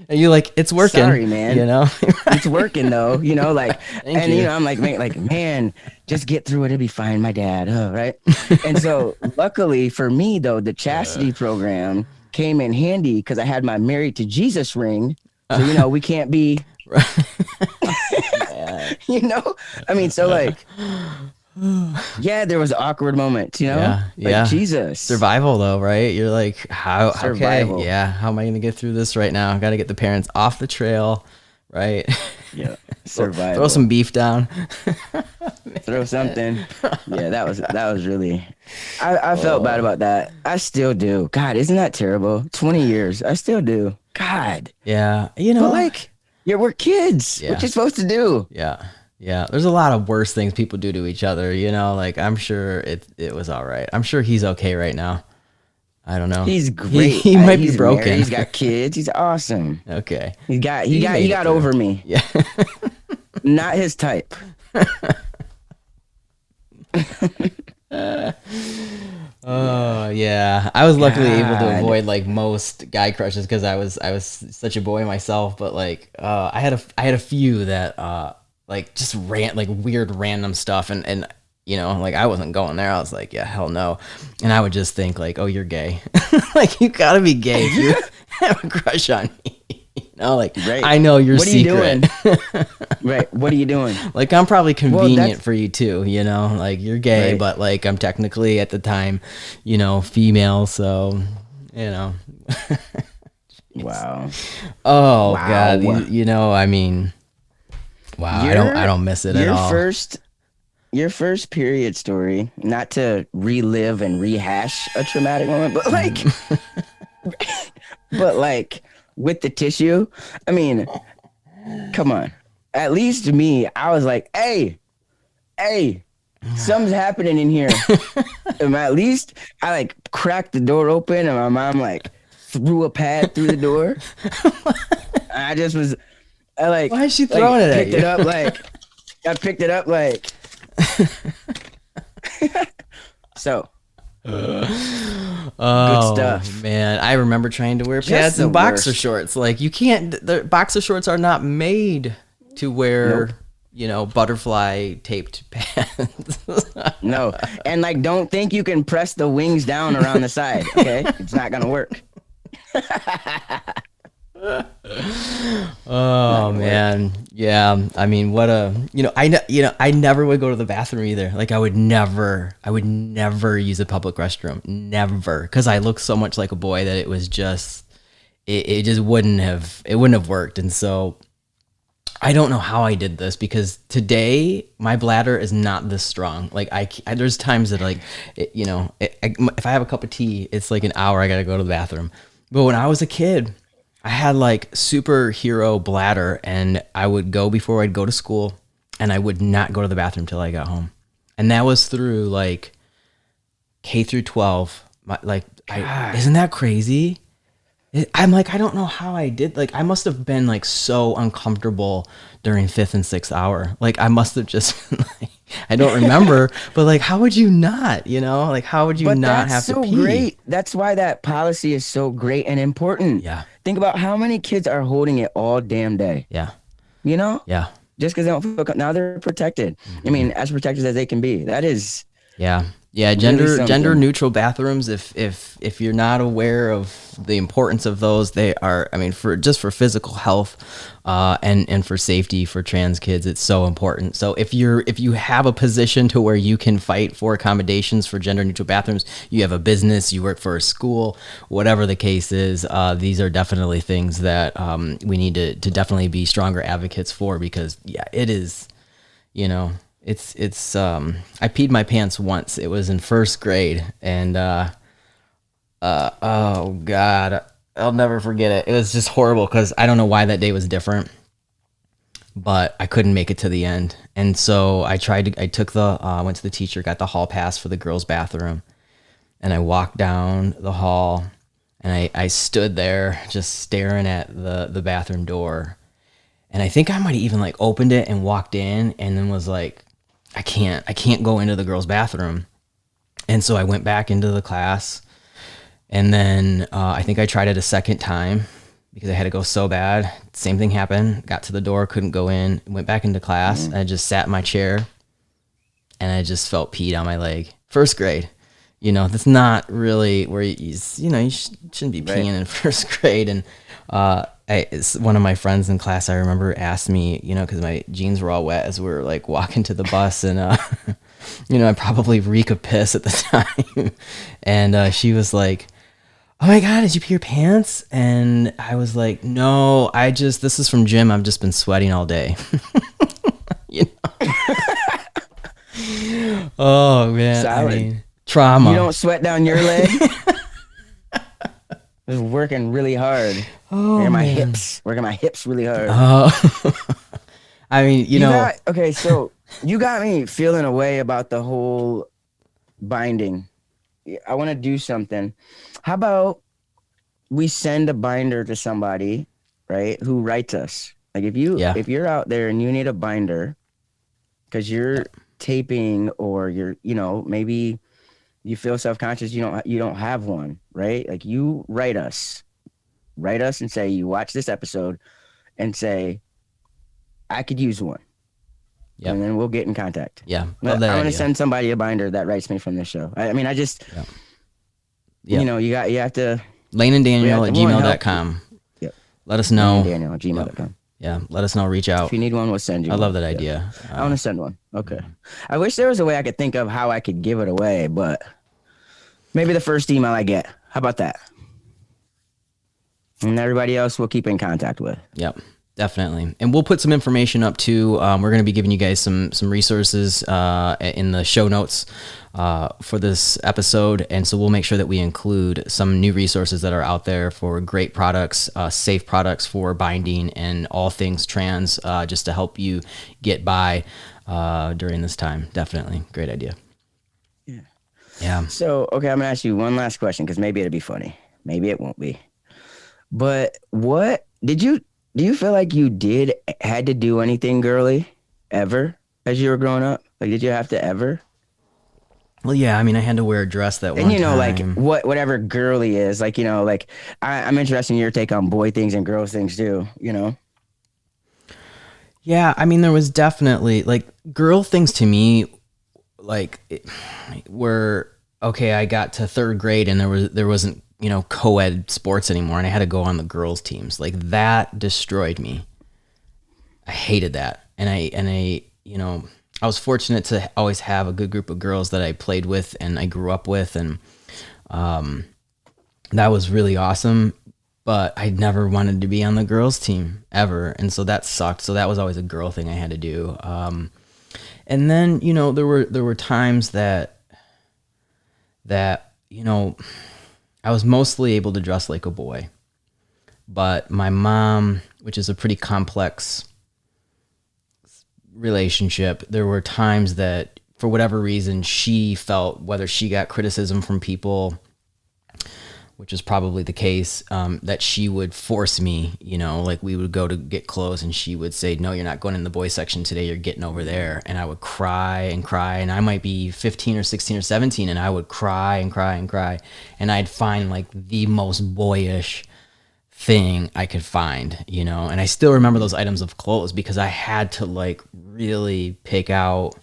And you're like, it's working. sorry, man. It's working though, like, Thank you. I'm like, man, just get through it. It'll be fine. My dad. Right. And so luckily for me though, the chastity program came in handy because I had my married to Jesus ring. So, we can't be, I mean, so like, yeah, there was awkward moments, Yeah. like Jesus. Survival though, right? You're like, how? Survival. Okay, yeah. How am I gonna get through this right now? Got to get the parents off the trail, right? Yeah, survival. Throw some beef down. Throw something. Yeah, that was really. I felt bad about that. I still do. God, isn't that terrible? 20 years, I still do. God. Yeah, But like, yeah, we're kids. Yeah. What you supposed to do? Yeah. Yeah. There's a lot of worse things people do to each other, like I'm sure it was all right. I'm sure he's okay right now. I don't know. He's great. He might be He's broken. married. He's got kids. He's awesome. Okay. He got made it through. over me. Yeah. Not his type. Oh yeah, I was luckily able to God. avoid like most guy crushes because I was such a boy myself. But like, I had a few that like just like weird random stuff, and like I wasn't going there. I was like, yeah, hell no, and I would just think like, oh, you're gay, like you gotta be gay if you have a crush on me. Like Right. I know your What are you secret. doing? Right. What are you doing? Like I'm probably convenient that's- for you too, like you're gay, Right. but like I'm technically at the time, female, so Wow. Oh Wow. God, I mean, wow, I don't miss it at all. Your first period story, not to relive and rehash a traumatic moment, but like, but like with the tissue, I mean, come on. At least me, I was like, hey, something's happening in here. And at least I like cracked the door open and my mom like threw a pad through the door. I just was, Why is she throwing it at picked you? it up like, I picked it up like, so. Oh, stuff. man, I remember trying to wear pads the and boxer worst. shorts. Like you can't. The boxer shorts are not made to wear. Butterfly taped pads. No. And like, don't think you can press the wings down around the side. Okay. It's not going to work. Oh man. Yeah. I mean, what I never would go to the bathroom either. Like I would never use a public restroom. Never. Cause I look so much like a boy that it was just, it just wouldn't have worked. And so I don't know how I did this because today my bladder is not this strong. Like there's times that like, if I have a cup of tea, it's like an hour. I got to go to the bathroom. But when I was a kid, I had like superhero bladder and I would go before I'd go to school and I would not go to the bathroom till I got home. And that was through like K through 12. Isn't that crazy? I'm like, I don't know how I did. Like, I must have been like so uncomfortable during fifth and sixth hour. Like, I must have just been like, I don't remember, but like, how would you not, like, how would you But not that's have to so pee? great. That's why that policy is so great and important. Yeah. Think about how many kids are holding it all damn day, Yeah. you know? Yeah. Just because they don't feel now they're protected. I Hmm. mean, as protected as they can be. That is Yeah. Yeah, really gender something. neutral bathrooms, if you're not aware of the importance of those, they are, I mean, for physical health and for safety for trans kids, it's so important. So if you have a position to where you can fight for accommodations for gender neutral bathrooms, you have a business, you work for a school, whatever the case is, these are definitely things that we need to definitely be stronger advocates for, because yeah, it is, you know, it's I peed my pants once. It was in first grade, and oh god, I'll never forget it. It was just horrible because I don't know why that day was different, but I couldn't make it to the end. And so I took the went to the teacher, got the hall pass for the girls bathroom, and I walked down the hall, and I stood there just staring at the bathroom door. And I think I might have even like opened it and walked in, and then was like, I can't go into the girls' bathroom. And so I went back into the class, and then I think I tried it a second time because I had to go so bad. Same thing happened. Got to the door, couldn't go in. Went back into class. Mm. I just sat in my chair, and I just felt peed on my leg. First grade. That's not really where you shouldn't be Right. peeing in first grade. And one of my friends in class, I remember, asked me, because my jeans were all wet as we were like walking to the bus, and I probably reek of piss at the time. And she was like, "Oh my God, did you pee your pants?" And I was like, "No, this is from gym. I've just been sweating all day." you Oh man, I Solid. mean, You trauma. don't sweat down your leg? I was working really hard. Oh man. Working my hips really hard. Oh, I mean, Okay, so you got me feeling a way about the whole binding. I want to do something. How about we send a binder to somebody, right, who writes us? Like yeah, if you're out there and you need a binder because yeah, you're taping or you're, maybe you feel self-conscious, you don't have one, right? Like you write us and say you watch this episode and say I could use one, yep, and then we'll get in contact. yeah. Love But that I'm gonna idea. send somebody a binder that writes me from this show. I mean, I just, Yep, yep. you have to, Layne and we Daniel have at to one help. gmail.com. Yep. Let us Layne and know. Daniel at Yep. gmail.com. Yeah. Let us know. Reach If out. you need one, we'll send you I love one. that Yeah. idea. I want to send one. Okay. I wish there was a way I could think of how I could give it away, but maybe the first email I get. How about that? And everybody else we'll keep in contact with. Yep. Definitely. And we'll put some information up too. We're going to be giving you guys some resources in the show notes for this episode. And so we'll make sure that we include some new resources that are out there for great products, safe products for binding and all things trans, just to help you get by during this time. Definitely. Great idea. Yeah. Yeah. So, okay, I'm gonna ask you one last question because maybe it'll be funny. Maybe it won't be. But what did you do you feel like you had to do anything girly ever as you were growing up? Like did you have to ever? Well, yeah. I mean, I had to wear a dress that And one like time. whatever girly is, like, like I'm interested in your take on boy things and girl things too. Yeah. I mean, there was definitely like girl things to me, like were okay. I got to third grade and there wasn't co-ed sports anymore, and I had to go on the girls teams. Like that destroyed me. I hated that, and I I was fortunate to always have a good group of girls that I played with and I grew up with, and that was really awesome. But I never wanted to be on the girls team ever, and so that sucked. So that was always a girl thing I had to do. And then there were times that I was mostly able to dress like a boy, but my mom, which is a pretty complex relationship, there were times that for whatever reason she felt, whether she got criticism from people, which is probably the case, that she would force me, like we would go to get clothes and she would say, no, you're not going in the boys section today. You're getting over there. And I would cry and cry. And I might be 15 or 16 or 17 and I would cry and cry and cry. And I'd find like the most boyish thing I could find, and I still remember those items of clothes because I had to like really pick out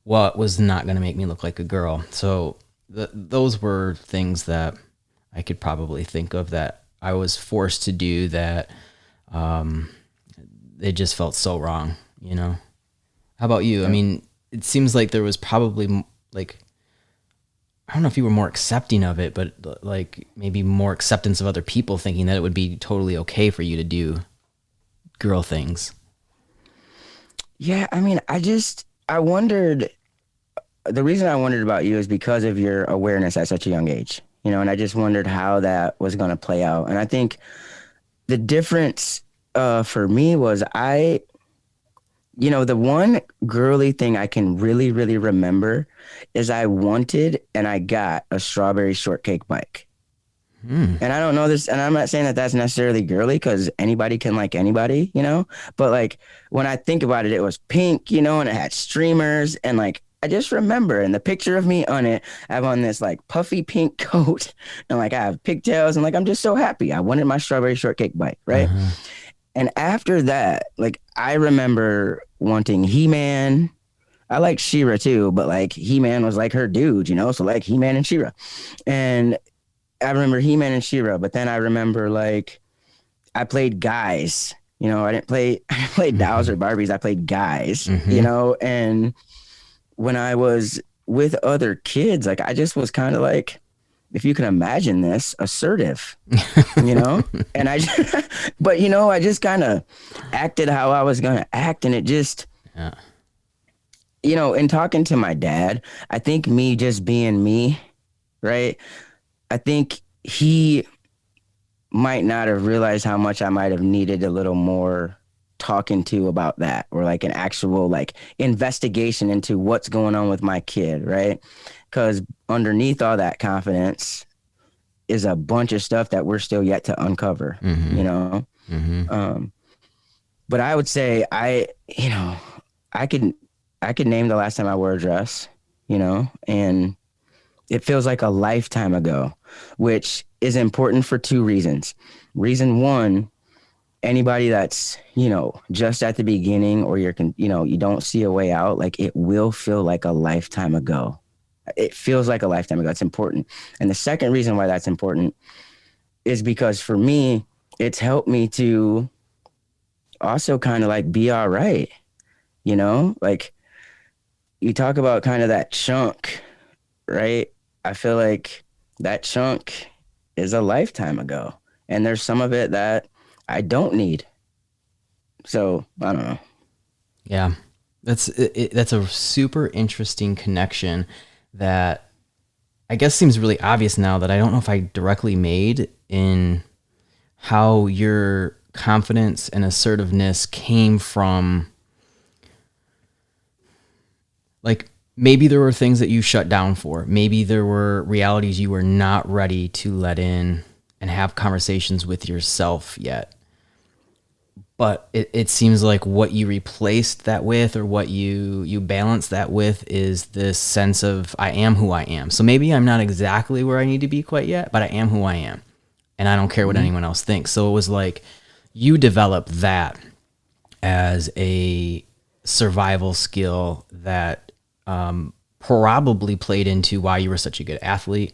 what was not going to make me look like a girl. So those were things that I could probably think of that I was forced to do that it just felt so wrong. How about you? I mean, it seems like there was probably like, I don't know if you were more accepting of it, but like maybe more acceptance of other people thinking that it would be totally okay for you to do girl things. Yeah, I mean, I wondered, the reason I wondered about you is because of your awareness at such a young age, and I just wondered how that was going to play out. And I think the difference for me was the one girly thing I can really, really remember is I wanted and I got a strawberry shortcake bike. And I don't know this, and I'm not saying that that's necessarily girly because anybody can like anybody, but like when I think about it, it was pink, and it had streamers. And like, I just remember, and the picture of me on it, I have on this like puffy pink coat and like I have pigtails and like, I'm just so happy. I wanted my strawberry shortcake bike. Right. And after that, like I remember wanting He-Man. I like She-Ra too, but like He-Man was like her dude, so like He-Man and She-Ra. And I remember He-Man and She-Ra, but then I remember like I played guys. I didn't play dolls or Barbies. I played guys. And when I was with other kids, like I just was kind of like, if you can imagine this, assertive, and but I just kind of acted how I was gonna act, and it just, Yeah. In talking to my dad, I think me just being me, right? I think he might not have realized how much I might have needed a little more talking to about that, or like an actual like investigation into what's going on with my kid, right? Because underneath all that confidence is a bunch of stuff that we're still yet to uncover, but I would say I could name the last time I wore a dress, and it feels like a lifetime ago, which is important for two reasons. Reason one, anybody that's, just at the beginning, or you don't see a way out, like it will feel like a lifetime ago. It feels like a lifetime ago. It's important. And the second reason why that's important is because for me, it's helped me to also kind of like be all right. Like you talk about kind of that chunk, right? I feel like that chunk is a lifetime ago, and there's some of it that I don't need. So I don't know. Yeah. That's a super interesting connection that I guess seems really obvious now that I don't know if I directly made in how your confidence and assertiveness came from, like, maybe there were things that you shut down for. Maybe there were realities you were not ready to let in and have conversations with yourself yet. But it seems like what you replaced that with, or what you balance that with, is this sense of I am who I am. So maybe I'm not exactly where I need to be quite yet, but I am who I am. And I don't care what anyone else thinks. So it was like you developed that as a survival skill that probably played into why you were such a good athlete,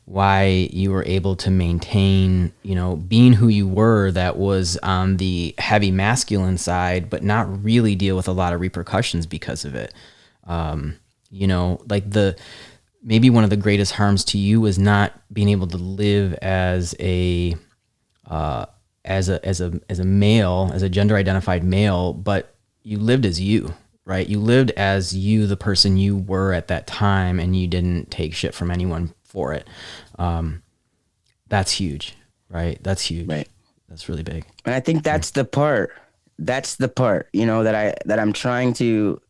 why you were able to maintain, being who you were, that was on the heavy masculine side, but not really deal with a lot of repercussions because of it. Like maybe one of the greatest harms to you was not being able to live as a male, as a gender identified male, but you lived as you, right? You lived as you, the person you were at that time, and you didn't take shit from anyone for it. That's huge, right? That's huge. Right. That's really big. And I think that's the part, that I'm trying to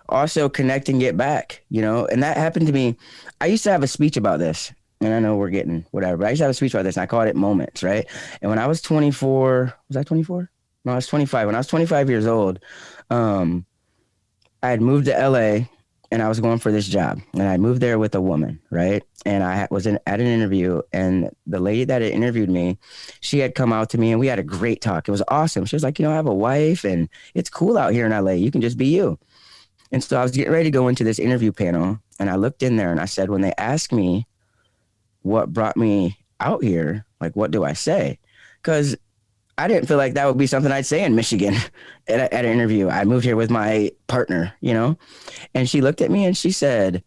also connect and get back, and that happened to me. I used to have a speech about this. and I know we're getting whatever, but I used to have a speech about this and I called it moments, right? And when I was 24, was I 24? No, I was 25. When I was 25 years old, um, I had moved to LA and I was going for this job. And I moved there with a woman, right? And was at an interview, and the lady that had interviewed me, she had come out to me and we had a great talk. It was awesome. She was like, I have a wife and it's cool out here in LA. You can just be you. And so I was getting ready to go into this interview panel, and I looked in there and I said, when they ask me what brought me out here, like, what do I say? Because I didn't feel like that would be something I'd say in Michigan at an interview. I moved here with my partner. And she looked at me and she said,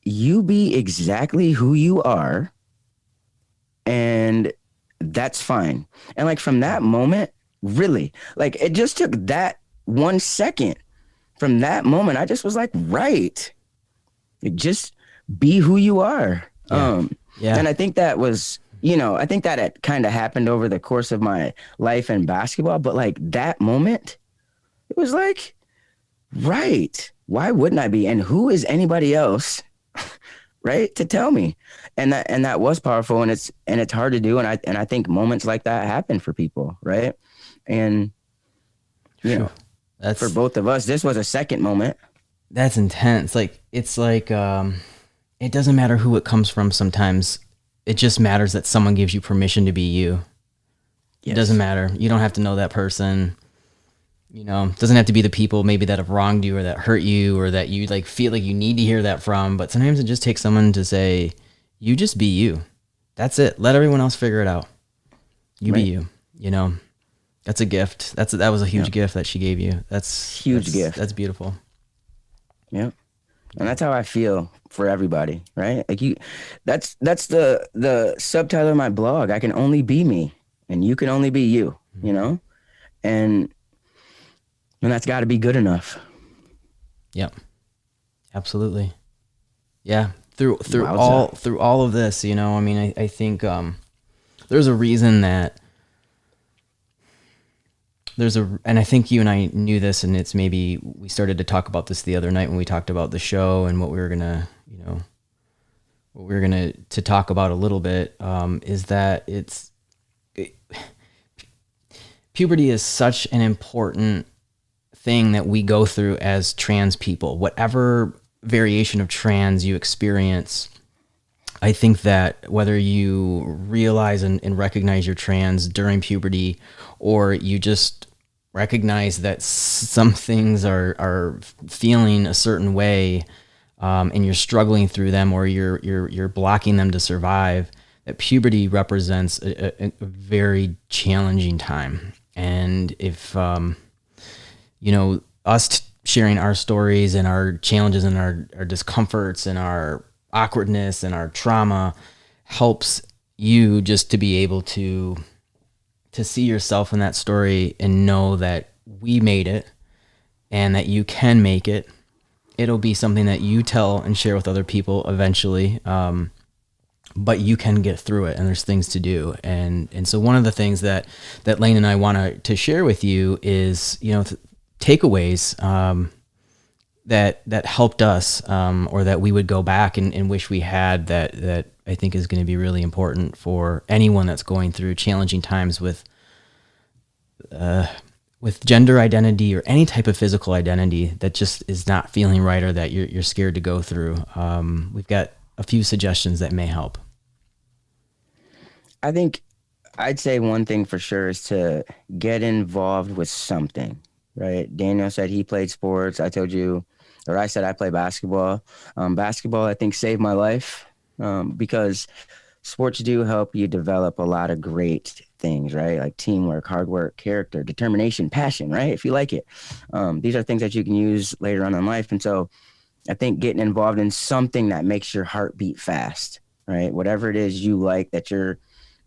you be exactly who you are, and that's fine. And like from that moment, really, like it just took that 1 second. From that moment, I just was like, right, like, just be who you are. Yeah. Yeah. And I think that was, I think that it kind of happened over the course of my life in basketball, but like that moment, it was like, right, why wouldn't I be? And who is anybody else, right, to tell me? And that was powerful, and it's hard to do. And I think moments like that happen for people, right? And Phew. That's for both of us, this was a second moment. that's intense. Like it's like it doesn't matter who it comes from sometimes. It just matters that someone gives you permission to be you. It Yes. doesn't matter. You don't have to know that person. It doesn't have to be the people maybe that have wronged you or that hurt you or that you like feel like you need to hear that from, but sometimes it just takes someone to say, you just be you. That's it. Let everyone else figure it out. You be Right. you. That's a gift. That was a huge gift that she gave you. Huge gift. That's beautiful. Yeah. And that's how I feel for everybody, right? Like that's the subtitle of my blog. I can only be me and you can only be you. And that's got to be good enough. Yep. Absolutely. Yeah. Through Wowza. through all of this, I think there's a reason that and I think you and I knew this, and it's maybe we started to talk about this the other night when we talked about the show and what we were gonna, to talk about a little bit, is that puberty is such an important thing that we go through as trans people. Whatever variation of trans you experience, I think that whether you realize and recognize you're trans during puberty, or you just recognize that some things are feeling a certain way, and you're struggling through them, or you're blocking them to survive, that puberty represents a very challenging time. And if us sharing our stories and our challenges and our discomforts and our awkwardness and our trauma helps you just to be able to see yourself in that story and know that we made it and that you can make it. It'll be something that you tell and share with other people eventually. But you can get through it, and there's things to do. And so one of the things that Layne and I want to share with you is, takeaways, that helped us, or that we would go back and wish we had, that I think is going to be really important for anyone that's going through challenging times with gender identity or any type of physical identity that just is not feeling right, or that you're scared to go through. We've got a few suggestions that may help. I think I'd say one thing for sure is to get involved with something, right? Daniel said he played sports. I said I play basketball. Basketball, I think, saved my life, because sports do help you develop a lot of great things, right? Like teamwork, hard work, character, determination, passion, right? If you like it. These are things that you can use later on in life. And so I think getting involved in something that makes your heart beat fast, right? Whatever it is you like, that you're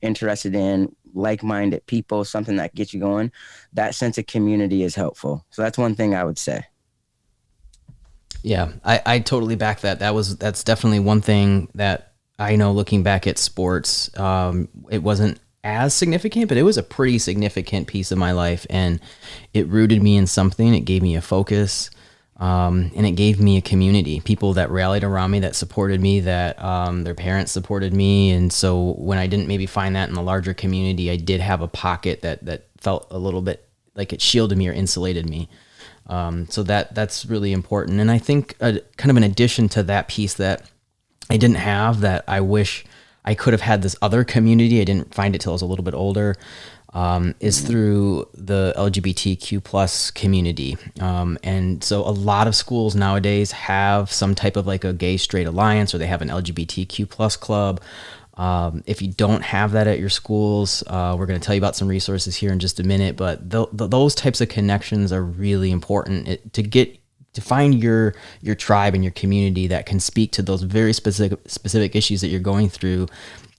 interested in, like-minded people, something that gets you going, that sense of community is helpful. So that's one thing I would say. Yeah, I totally back that. That's definitely one thing that I know, looking back at sports. It wasn't as significant, but it was a pretty significant piece of my life, and it rooted me in something. It gave me a focus. And it gave me a community, people that rallied around me, that supported me, that their parents supported me. And so when I didn't maybe find that in the larger community, I did have a pocket that felt a little bit like it shielded me or insulated me. So that's really important. And I think kind of an addition to that piece that I didn't have, that I wish I could have had, this other community, I didn't find it till I was a little bit older, is through the LGBTQ plus community. And so a lot of schools nowadays have some type of like a gay straight alliance, or they have an LGBTQ plus club. If you don't have that at your schools, we're going to tell you about some resources here in just a minute, but those types of connections are really important to find your tribe and your community that can speak to those very specific issues that you're going through,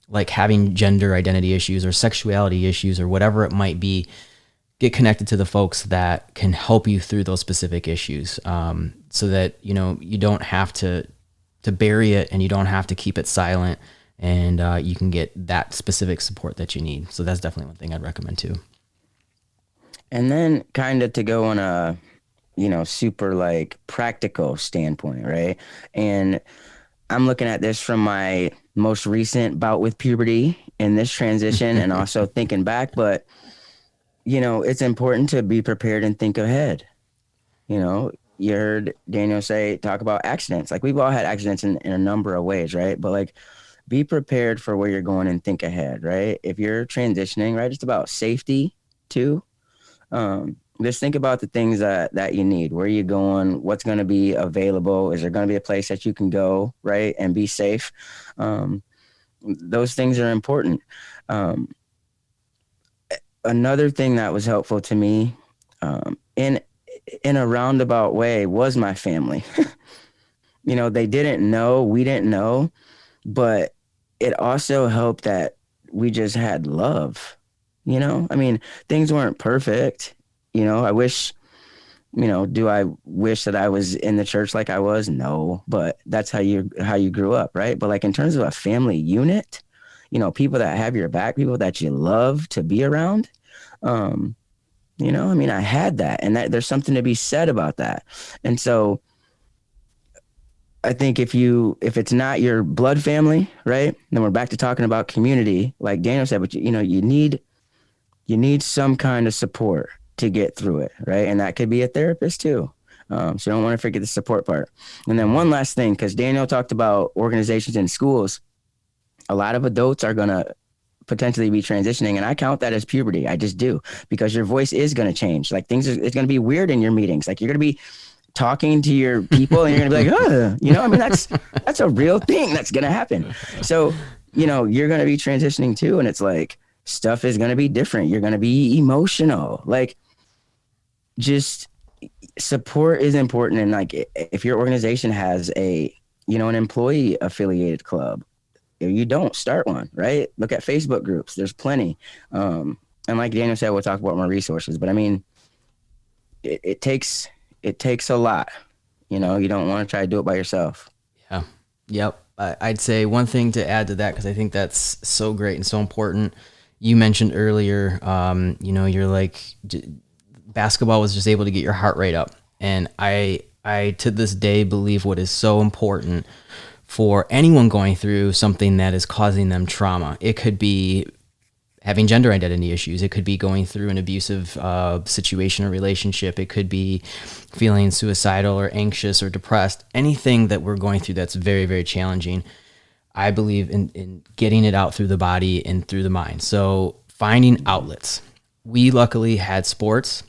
like having gender identity issues or sexuality issues or whatever it might be. Get connected to the folks that can help you through those specific issues, so that, you don't have to bury it, and you don't have to keep it silent, and you can get that specific support that you need. So that's definitely one thing I'd recommend too. And then kind of to go on a, super like practical standpoint, right? And I'm looking at this from my most recent bout with puberty and this transition, and also thinking back, but it's important to be prepared and think ahead. You heard Daniel talk about accidents. Like, we've all had accidents in a number of ways, right? But like, be prepared for where you're going and think ahead, right? If you're transitioning, right, it's about safety too. Just think about the things that you need. Where are you going? What's going to be available? Is there going to be a place that you can go, right, and be safe? Those things are important. Another thing that was helpful to me, in a roundabout way, was my family. They didn't know, we didn't know, but it also helped that we just had love. I mean, things weren't perfect. I wish, do I wish that I was in the church like I was? No, but that's how you grew up, right? But like, in terms of a family unit, people that have your back, people that you love to be around, I mean, I had that, and that there's something to be said about that. And so I think if it's not your blood family, right, then we're back to talking about community, like Daniel said, but you need some kind of support to get through it, right? And that could be a therapist too. So you don't want to forget the support part. And then one last thing, because Daniel talked about organizations in schools. A lot of adults are going to potentially be transitioning, and I count that as puberty. I just do, because your voice is going to change. Like, it's going to be weird in your meetings. Like, you're going to be talking to your people, and you're going to be like, I mean, that's a real thing that's going to happen. So, you're going to be transitioning too. And it's like, stuff is going to be different. You're going to be emotional. Like, just support is important. And like, if your organization has an employee affiliated club, if you don't, start one, right? Look at Facebook groups. There's plenty. And like Daniel said, we'll talk about more resources, but I mean, it takes a lot. You don't want to try to do it by yourself. Yeah. Yep. I'd say one thing to add to that, because I think that's so great and so important. You mentioned earlier, you're like, basketball was just able to get your heart rate up. And I to this day believe what is so important for anyone going through something that is causing them trauma. It could be having gender identity issues. It could be going through an abusive situation or relationship. It could be feeling suicidal or anxious or depressed. Anything that we're going through that's very, very challenging. I believe in getting it out through the body and through the mind. So finding outlets. We luckily had sports,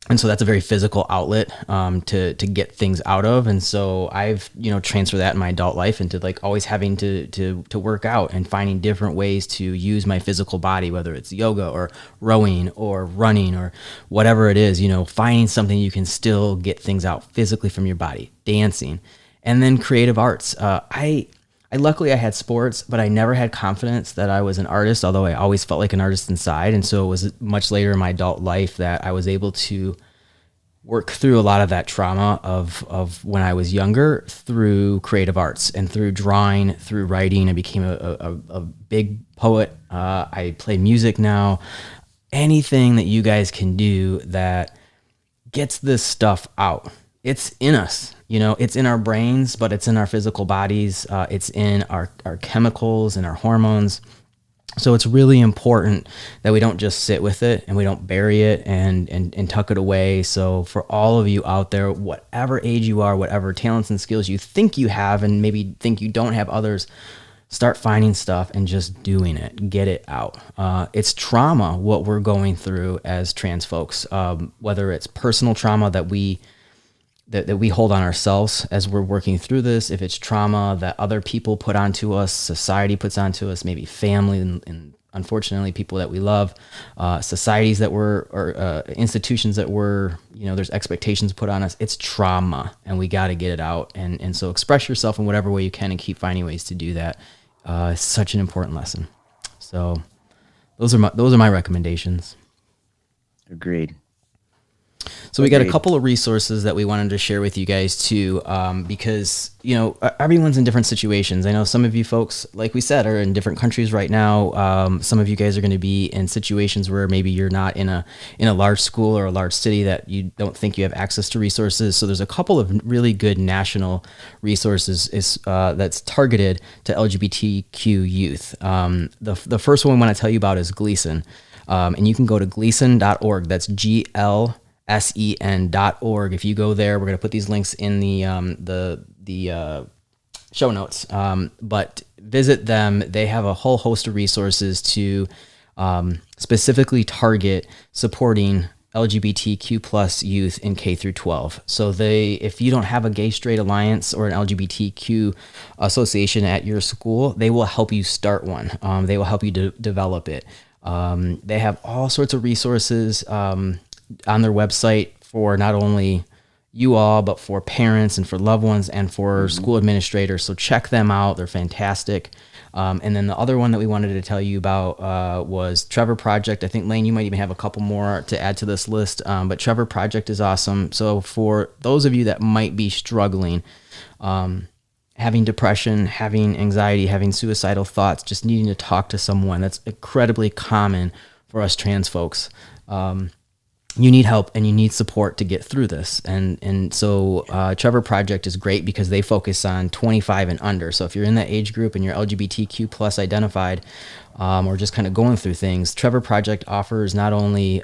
and so that's a very physical outlet to get things out of. And so I've transferred that in my adult life into like always having to work out and finding different ways to use my physical body, whether it's yoga or rowing or running or whatever it is. Finding something you can still get things out physically from your body, dancing, and then creative arts. I luckily I had sports, but I never had confidence that I was an artist, although I always felt like an artist inside. And so it was much later in my adult life that I was able to work through a lot of that trauma of when I was younger through creative arts and through drawing, through writing. I became a big poet. I play music now. Anything that you guys can do that gets this stuff out. it's in us. You know, it's in our brains, but it's in our physical bodies. It's in our chemicals and our hormones. So it's really important that we don't just sit with it and we don't bury it and tuck it away. So for all of you out there, whatever age you are, whatever talents and skills you think you have and maybe think you don't have others, start finding stuff and just doing it. Get it out. It's trauma, what we're going through as trans folks, whether it's personal trauma that we hold on ourselves as we're working through this, if it's trauma that other people put onto us, society puts onto us, maybe family and unfortunately people that we love, societies that or institutions that there's expectations put on us. It's trauma and we got to get it out. And so express yourself in whatever way you can and keep finding ways to do that. It's such an important lesson. So those are my recommendations. Agreed. So we got a couple of resources that we wanted to share with you guys too, because everyone's in different situations. I know some of you folks, like we said, are in different countries right now. Some of you guys are going to be in situations where maybe you're not in a large school or a large city that you don't think you have access to resources. So there's a couple of really good national resources that's targeted to LGBTQ youth. The first one I want to tell you about is Gleason, and you can go to gleason.org. That's GLSEN.org. If you go there, we're going to put these links in the show notes. But visit them. They have a whole host of resources to specifically target supporting LGBTQ plus youth in K through 12. So if you don't have a gay straight alliance or an LGBTQ association at your school, they will help you start one. They will help you develop it. They have all sorts of resources on their website for not only you all, but for parents and for loved ones and for school administrators. So check them out. They're fantastic. And then the other one that we wanted to tell you about was Trevor Project. I think, Layne, you might even have a couple more to add to this list, but Trevor Project is awesome. So for those of you that might be struggling, having depression, having anxiety, having suicidal thoughts, just needing to talk to someone, that's incredibly common for us trans folks. You need help and you need support to get through this. And so Trevor Project is great because they focus on 25 and under. So if you're in that age group and you're LGBTQ plus identified, or just kind of going through things, Trevor Project offers not only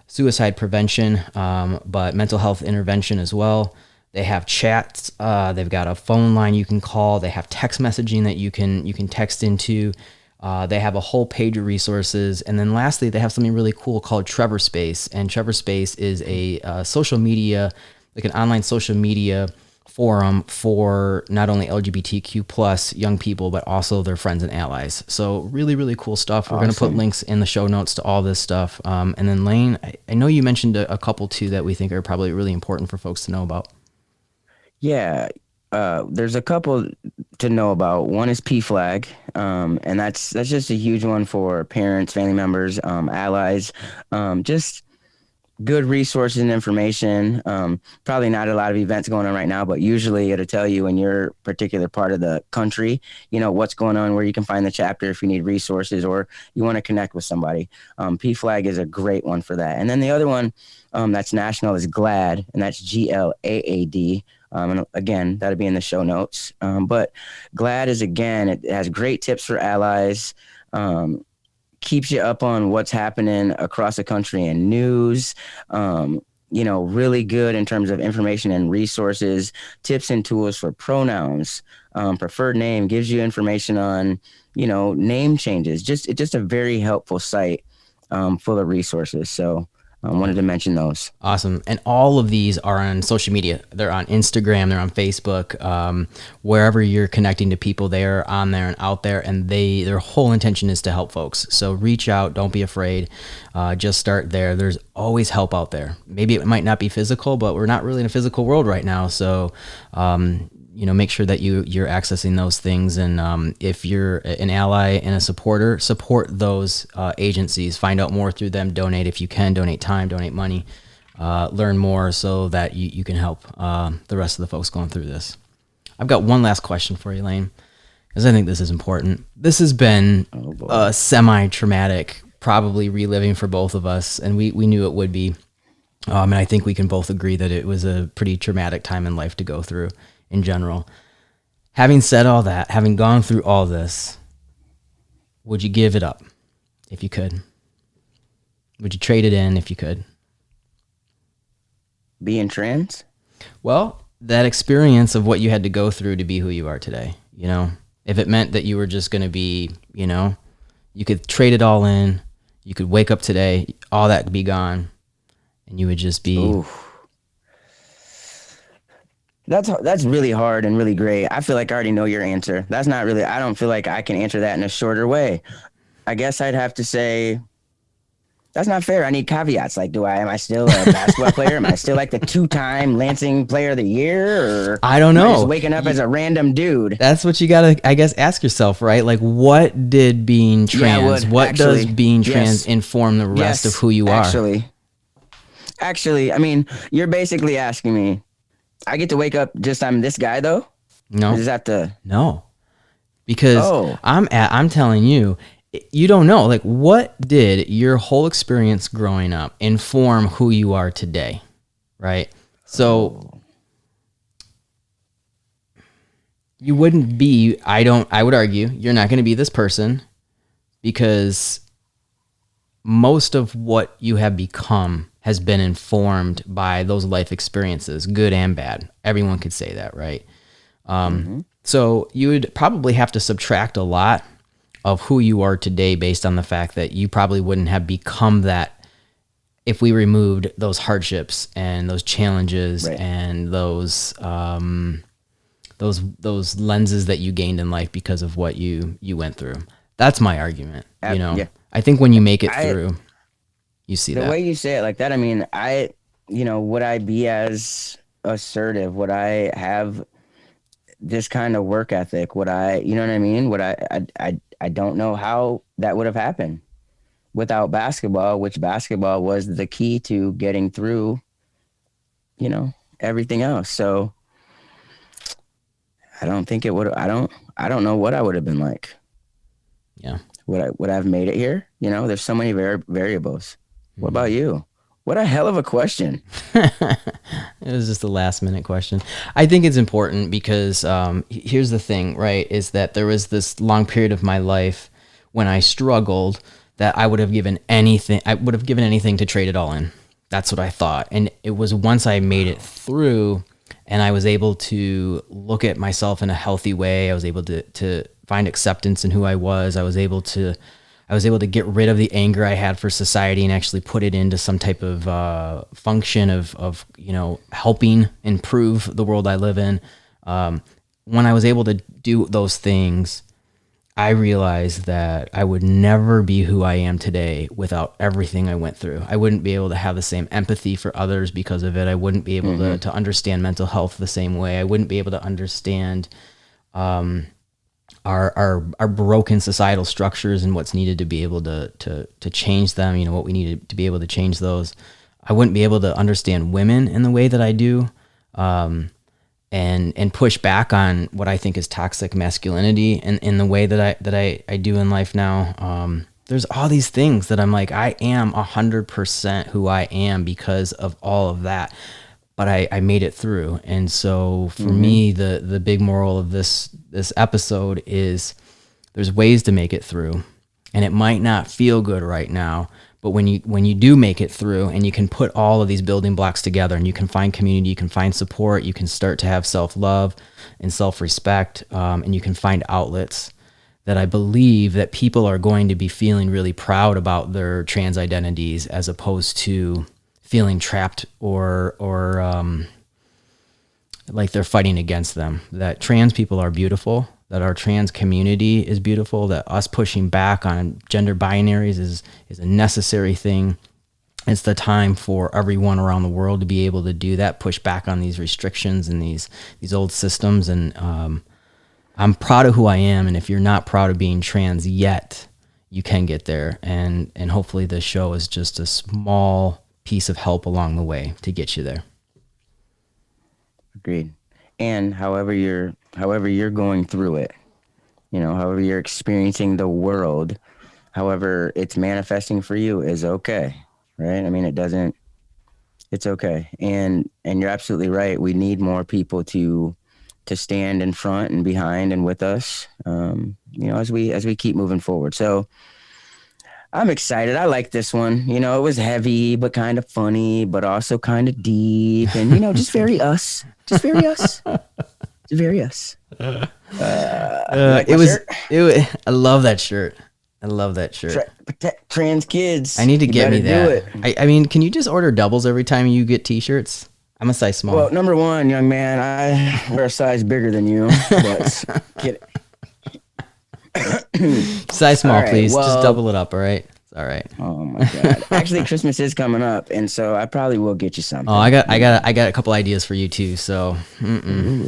suicide prevention, but mental health intervention as well. They have chats. They've got a phone line you can call. They have text messaging that you can text into. They have a whole page of resources. And then lastly, they have something really cool called Trevor Space. And Trevor Space is a social media, like an online social media forum for not only LGBTQ plus young people, but also their friends and allies. So really, really cool stuff. We're going to put links in the show notes to all this stuff. And then Layne, I know you mentioned a couple too that we think are probably really important for folks to know about. Yeah. There's a couple to know about. One is PFLAG, and that's just a huge one for parents, family members, allies, just good resources and information. Probably not a lot of events going on right now, but usually it'll tell you in your particular part of the country, what's going on, where you can find the chapter if you need resources or you want to connect with somebody. PFLAG is a great one for that. And then the other one that's national is GLAAD, and that's GLAAD. And again, that'll be in the show notes. But GLAAD is, again, it has great tips for allies, keeps you up on what's happening across the country and news, really good in terms of information and resources, tips and tools for pronouns, preferred name, gives you information on, name changes. It's just a very helpful site full of resources. So I wanted to mention those. Awesome. And all of these are on social media. They're on Instagram, they're on Facebook, wherever you're connecting to people, they're on there and out there, and their whole intention is to help folks. So reach out, don't be afraid. Just start there. There's always help out there. Maybe it might not be physical, but we're not really in a physical world right now. So, make sure that you're accessing those things. And if you're an ally and a supporter, support those agencies. Find out more through them. Donate if you can. Donate time. Donate money. Learn more so that you can help the rest of the folks going through this. I've got one last question for you, Layne, because I think this is important. This has been semi-traumatic, probably reliving for both of us, and we knew it would be. And I think we can both agree that it was a pretty traumatic time in life to go through in general. Having said all that, having gone through all this, would you give it up if you could? Would you trade it in if you could? Being trans? Well, that experience of what you had to go through to be who you are today, if it meant that you were just going to be, you could trade it all in, you could wake up today, all that could be gone, and you would just be. Ooh, that's really hard and really great. I feel like I already know your answer. That's not really. I don't feel like I can answer that in a shorter way. I guess I'd have to say that's not fair. I need caveats. Like, am I still a basketball player? Am I still like the two-time Lansing Player of the Year, or I don't am I just know. waking up as a random dude? That's what you gotta, I guess, ask yourself, right? Like, what did being Yeah, I trans, would what does actually. being trans Yes, inform the rest of yes, who you are? actually, I mean, you're basically asking me. I get to wake up just I'm this guy though. I No, just have to. no, because Oh, I'm telling you, you don't know. Like, what did your whole experience growing up inform who you are today, right? So oh, you wouldn't be. I would argue you're not going to be this person because most of what you have become has been informed by those life experiences, good and bad. Everyone could say that, right? mm-hmm. So you would probably have to subtract a lot of who you are today based on the fact that you probably wouldn't have become that if we removed those hardships and those challenges Right. and those lenses that you gained in life because of what you went through. That's my argument. Yeah. I think when you make it I through, you see the that. way you say it like that, I mean, would I be as assertive? Would I have this kind of work ethic? Would I, you know what I mean? I don't know how that would have happened without basketball, which basketball was the key to getting through, everything else. So I don't think it would, I don't know what I would have been like. Yeah. Would I have made it here? There's so many variables. What about Mhm. you? What a hell of a question. It was just a last minute question. I think it's important because here's the thing, right? Is that there was this long period of my life when I struggled that I would have given anything. I would have given anything to trade it all in. That's what I thought. And it was once I made it through and I was able to look at myself in a healthy way. I was able to find acceptance in who I was. I was able to get rid of the anger I had for society and actually put it into some type of function of helping improve the world I live in. When I was able to do those things, I realized that I would never be who I am today without everything I went through. I wouldn't be able to have the same empathy for others because of it. I wouldn't be able to understand mental health the same way. I wouldn't be able to understand our broken societal structures and what's needed to be able to change them, what we needed to be able to change those. I wouldn't be able to understand women in the way that I do, and push back on what I think is toxic masculinity in the way that I do in life now. There's all these things that I'm like, I am 100% who I am because of all of that. But I made it through. And so for me, the big moral of this episode is there's ways to make it through. And it might not feel good right now, but when you do make it through and you can put all of these building blocks together and you can find community, you can find support, you can start to have self-love and self-respect, and you can find outlets that I believe that people are going to be feeling really proud about their trans identities as opposed to feeling trapped or like they're fighting against them. That trans people are beautiful, that our trans community is beautiful, that us pushing back on gender binaries is a necessary thing. It's the time for everyone around the world to be able to do that, push back on these restrictions and these old systems. And I'm proud of who I am. And if you're not proud of being trans yet, you can get there. And hopefully this show is just a small piece of help along the way to get you there. Agreed. And however you're going through it, however you're experiencing the world, however it's manifesting for you is okay. Right? I mean, It's okay. And you're absolutely right. We need more people to stand in front and behind and with us. As we keep moving forward. So I'm excited. I like this one. It was heavy, but kind of funny, but also kind of deep, and just very us. Just very us. Just very us. You like It my was shirt? I love that shirt. I love that shirt. Protect trans I kids. need to You get better me do that. it. I mean, can you just order doubles every time you get t-shirts? I'm a size Well, small. number one, young man, I wear a size bigger than you, but kid. Size All small, right. please. Just Well, double it up, all right? It's all right. oh my God. Actually, Christmas is coming up, and so I probably will get you Oh, I something. got I got I got a couple ideas for you too. So, Ooh,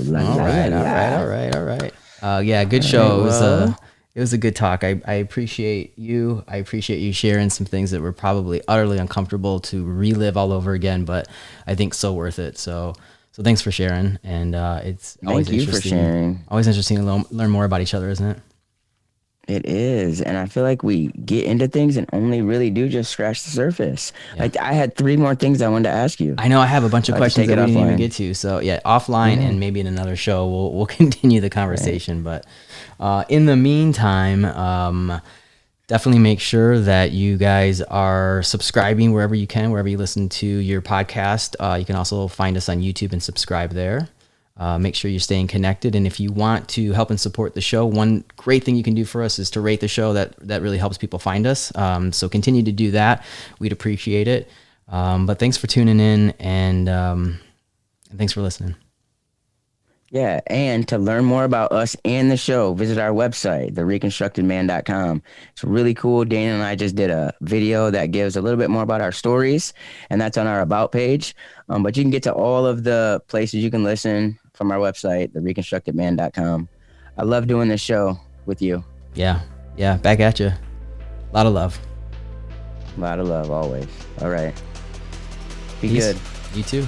la all la la right, all right, la. all right, all right. Yeah, good All right. show. Well, It was a good talk. I appreciate you. I appreciate you sharing some things that were probably utterly uncomfortable to relive all over again, but I think so worth it. So thanks for sharing, and it's thank you for sharing. always interesting to learn more about each other, isn't it? It is, and I feel like we get into things and only really do just scratch the surface. Yeah. Like I had three more things I wanted to ask you. I know I have a bunch of I have to questions take that it we didn't even offline. get to. So yeah, offline Yeah. and maybe in another show we'll continue the Right. conversation. But in the meantime, definitely make sure that you guys are subscribing wherever you can, wherever you listen to your podcast. You can also find us on YouTube and subscribe there. Make sure you're staying connected. And if you want to help and support the show, one great thing you can do for us is to rate the show. That really helps people find us. So continue to do that. We'd appreciate it. But thanks for tuning in, and thanks for listening. Yeah, and to learn more about us and the show, visit our website, thereconstructedman.com. It's really cool. Dana and I just did a video that gives a little bit more about our stories, and that's on our About page. But you can get to all of the places you can listen from our website, thereconstructedman.com. I love doing this show with you. Yeah. Yeah. Back at you. A lot of love. A lot of love always. All right. Be Peace. good. You too.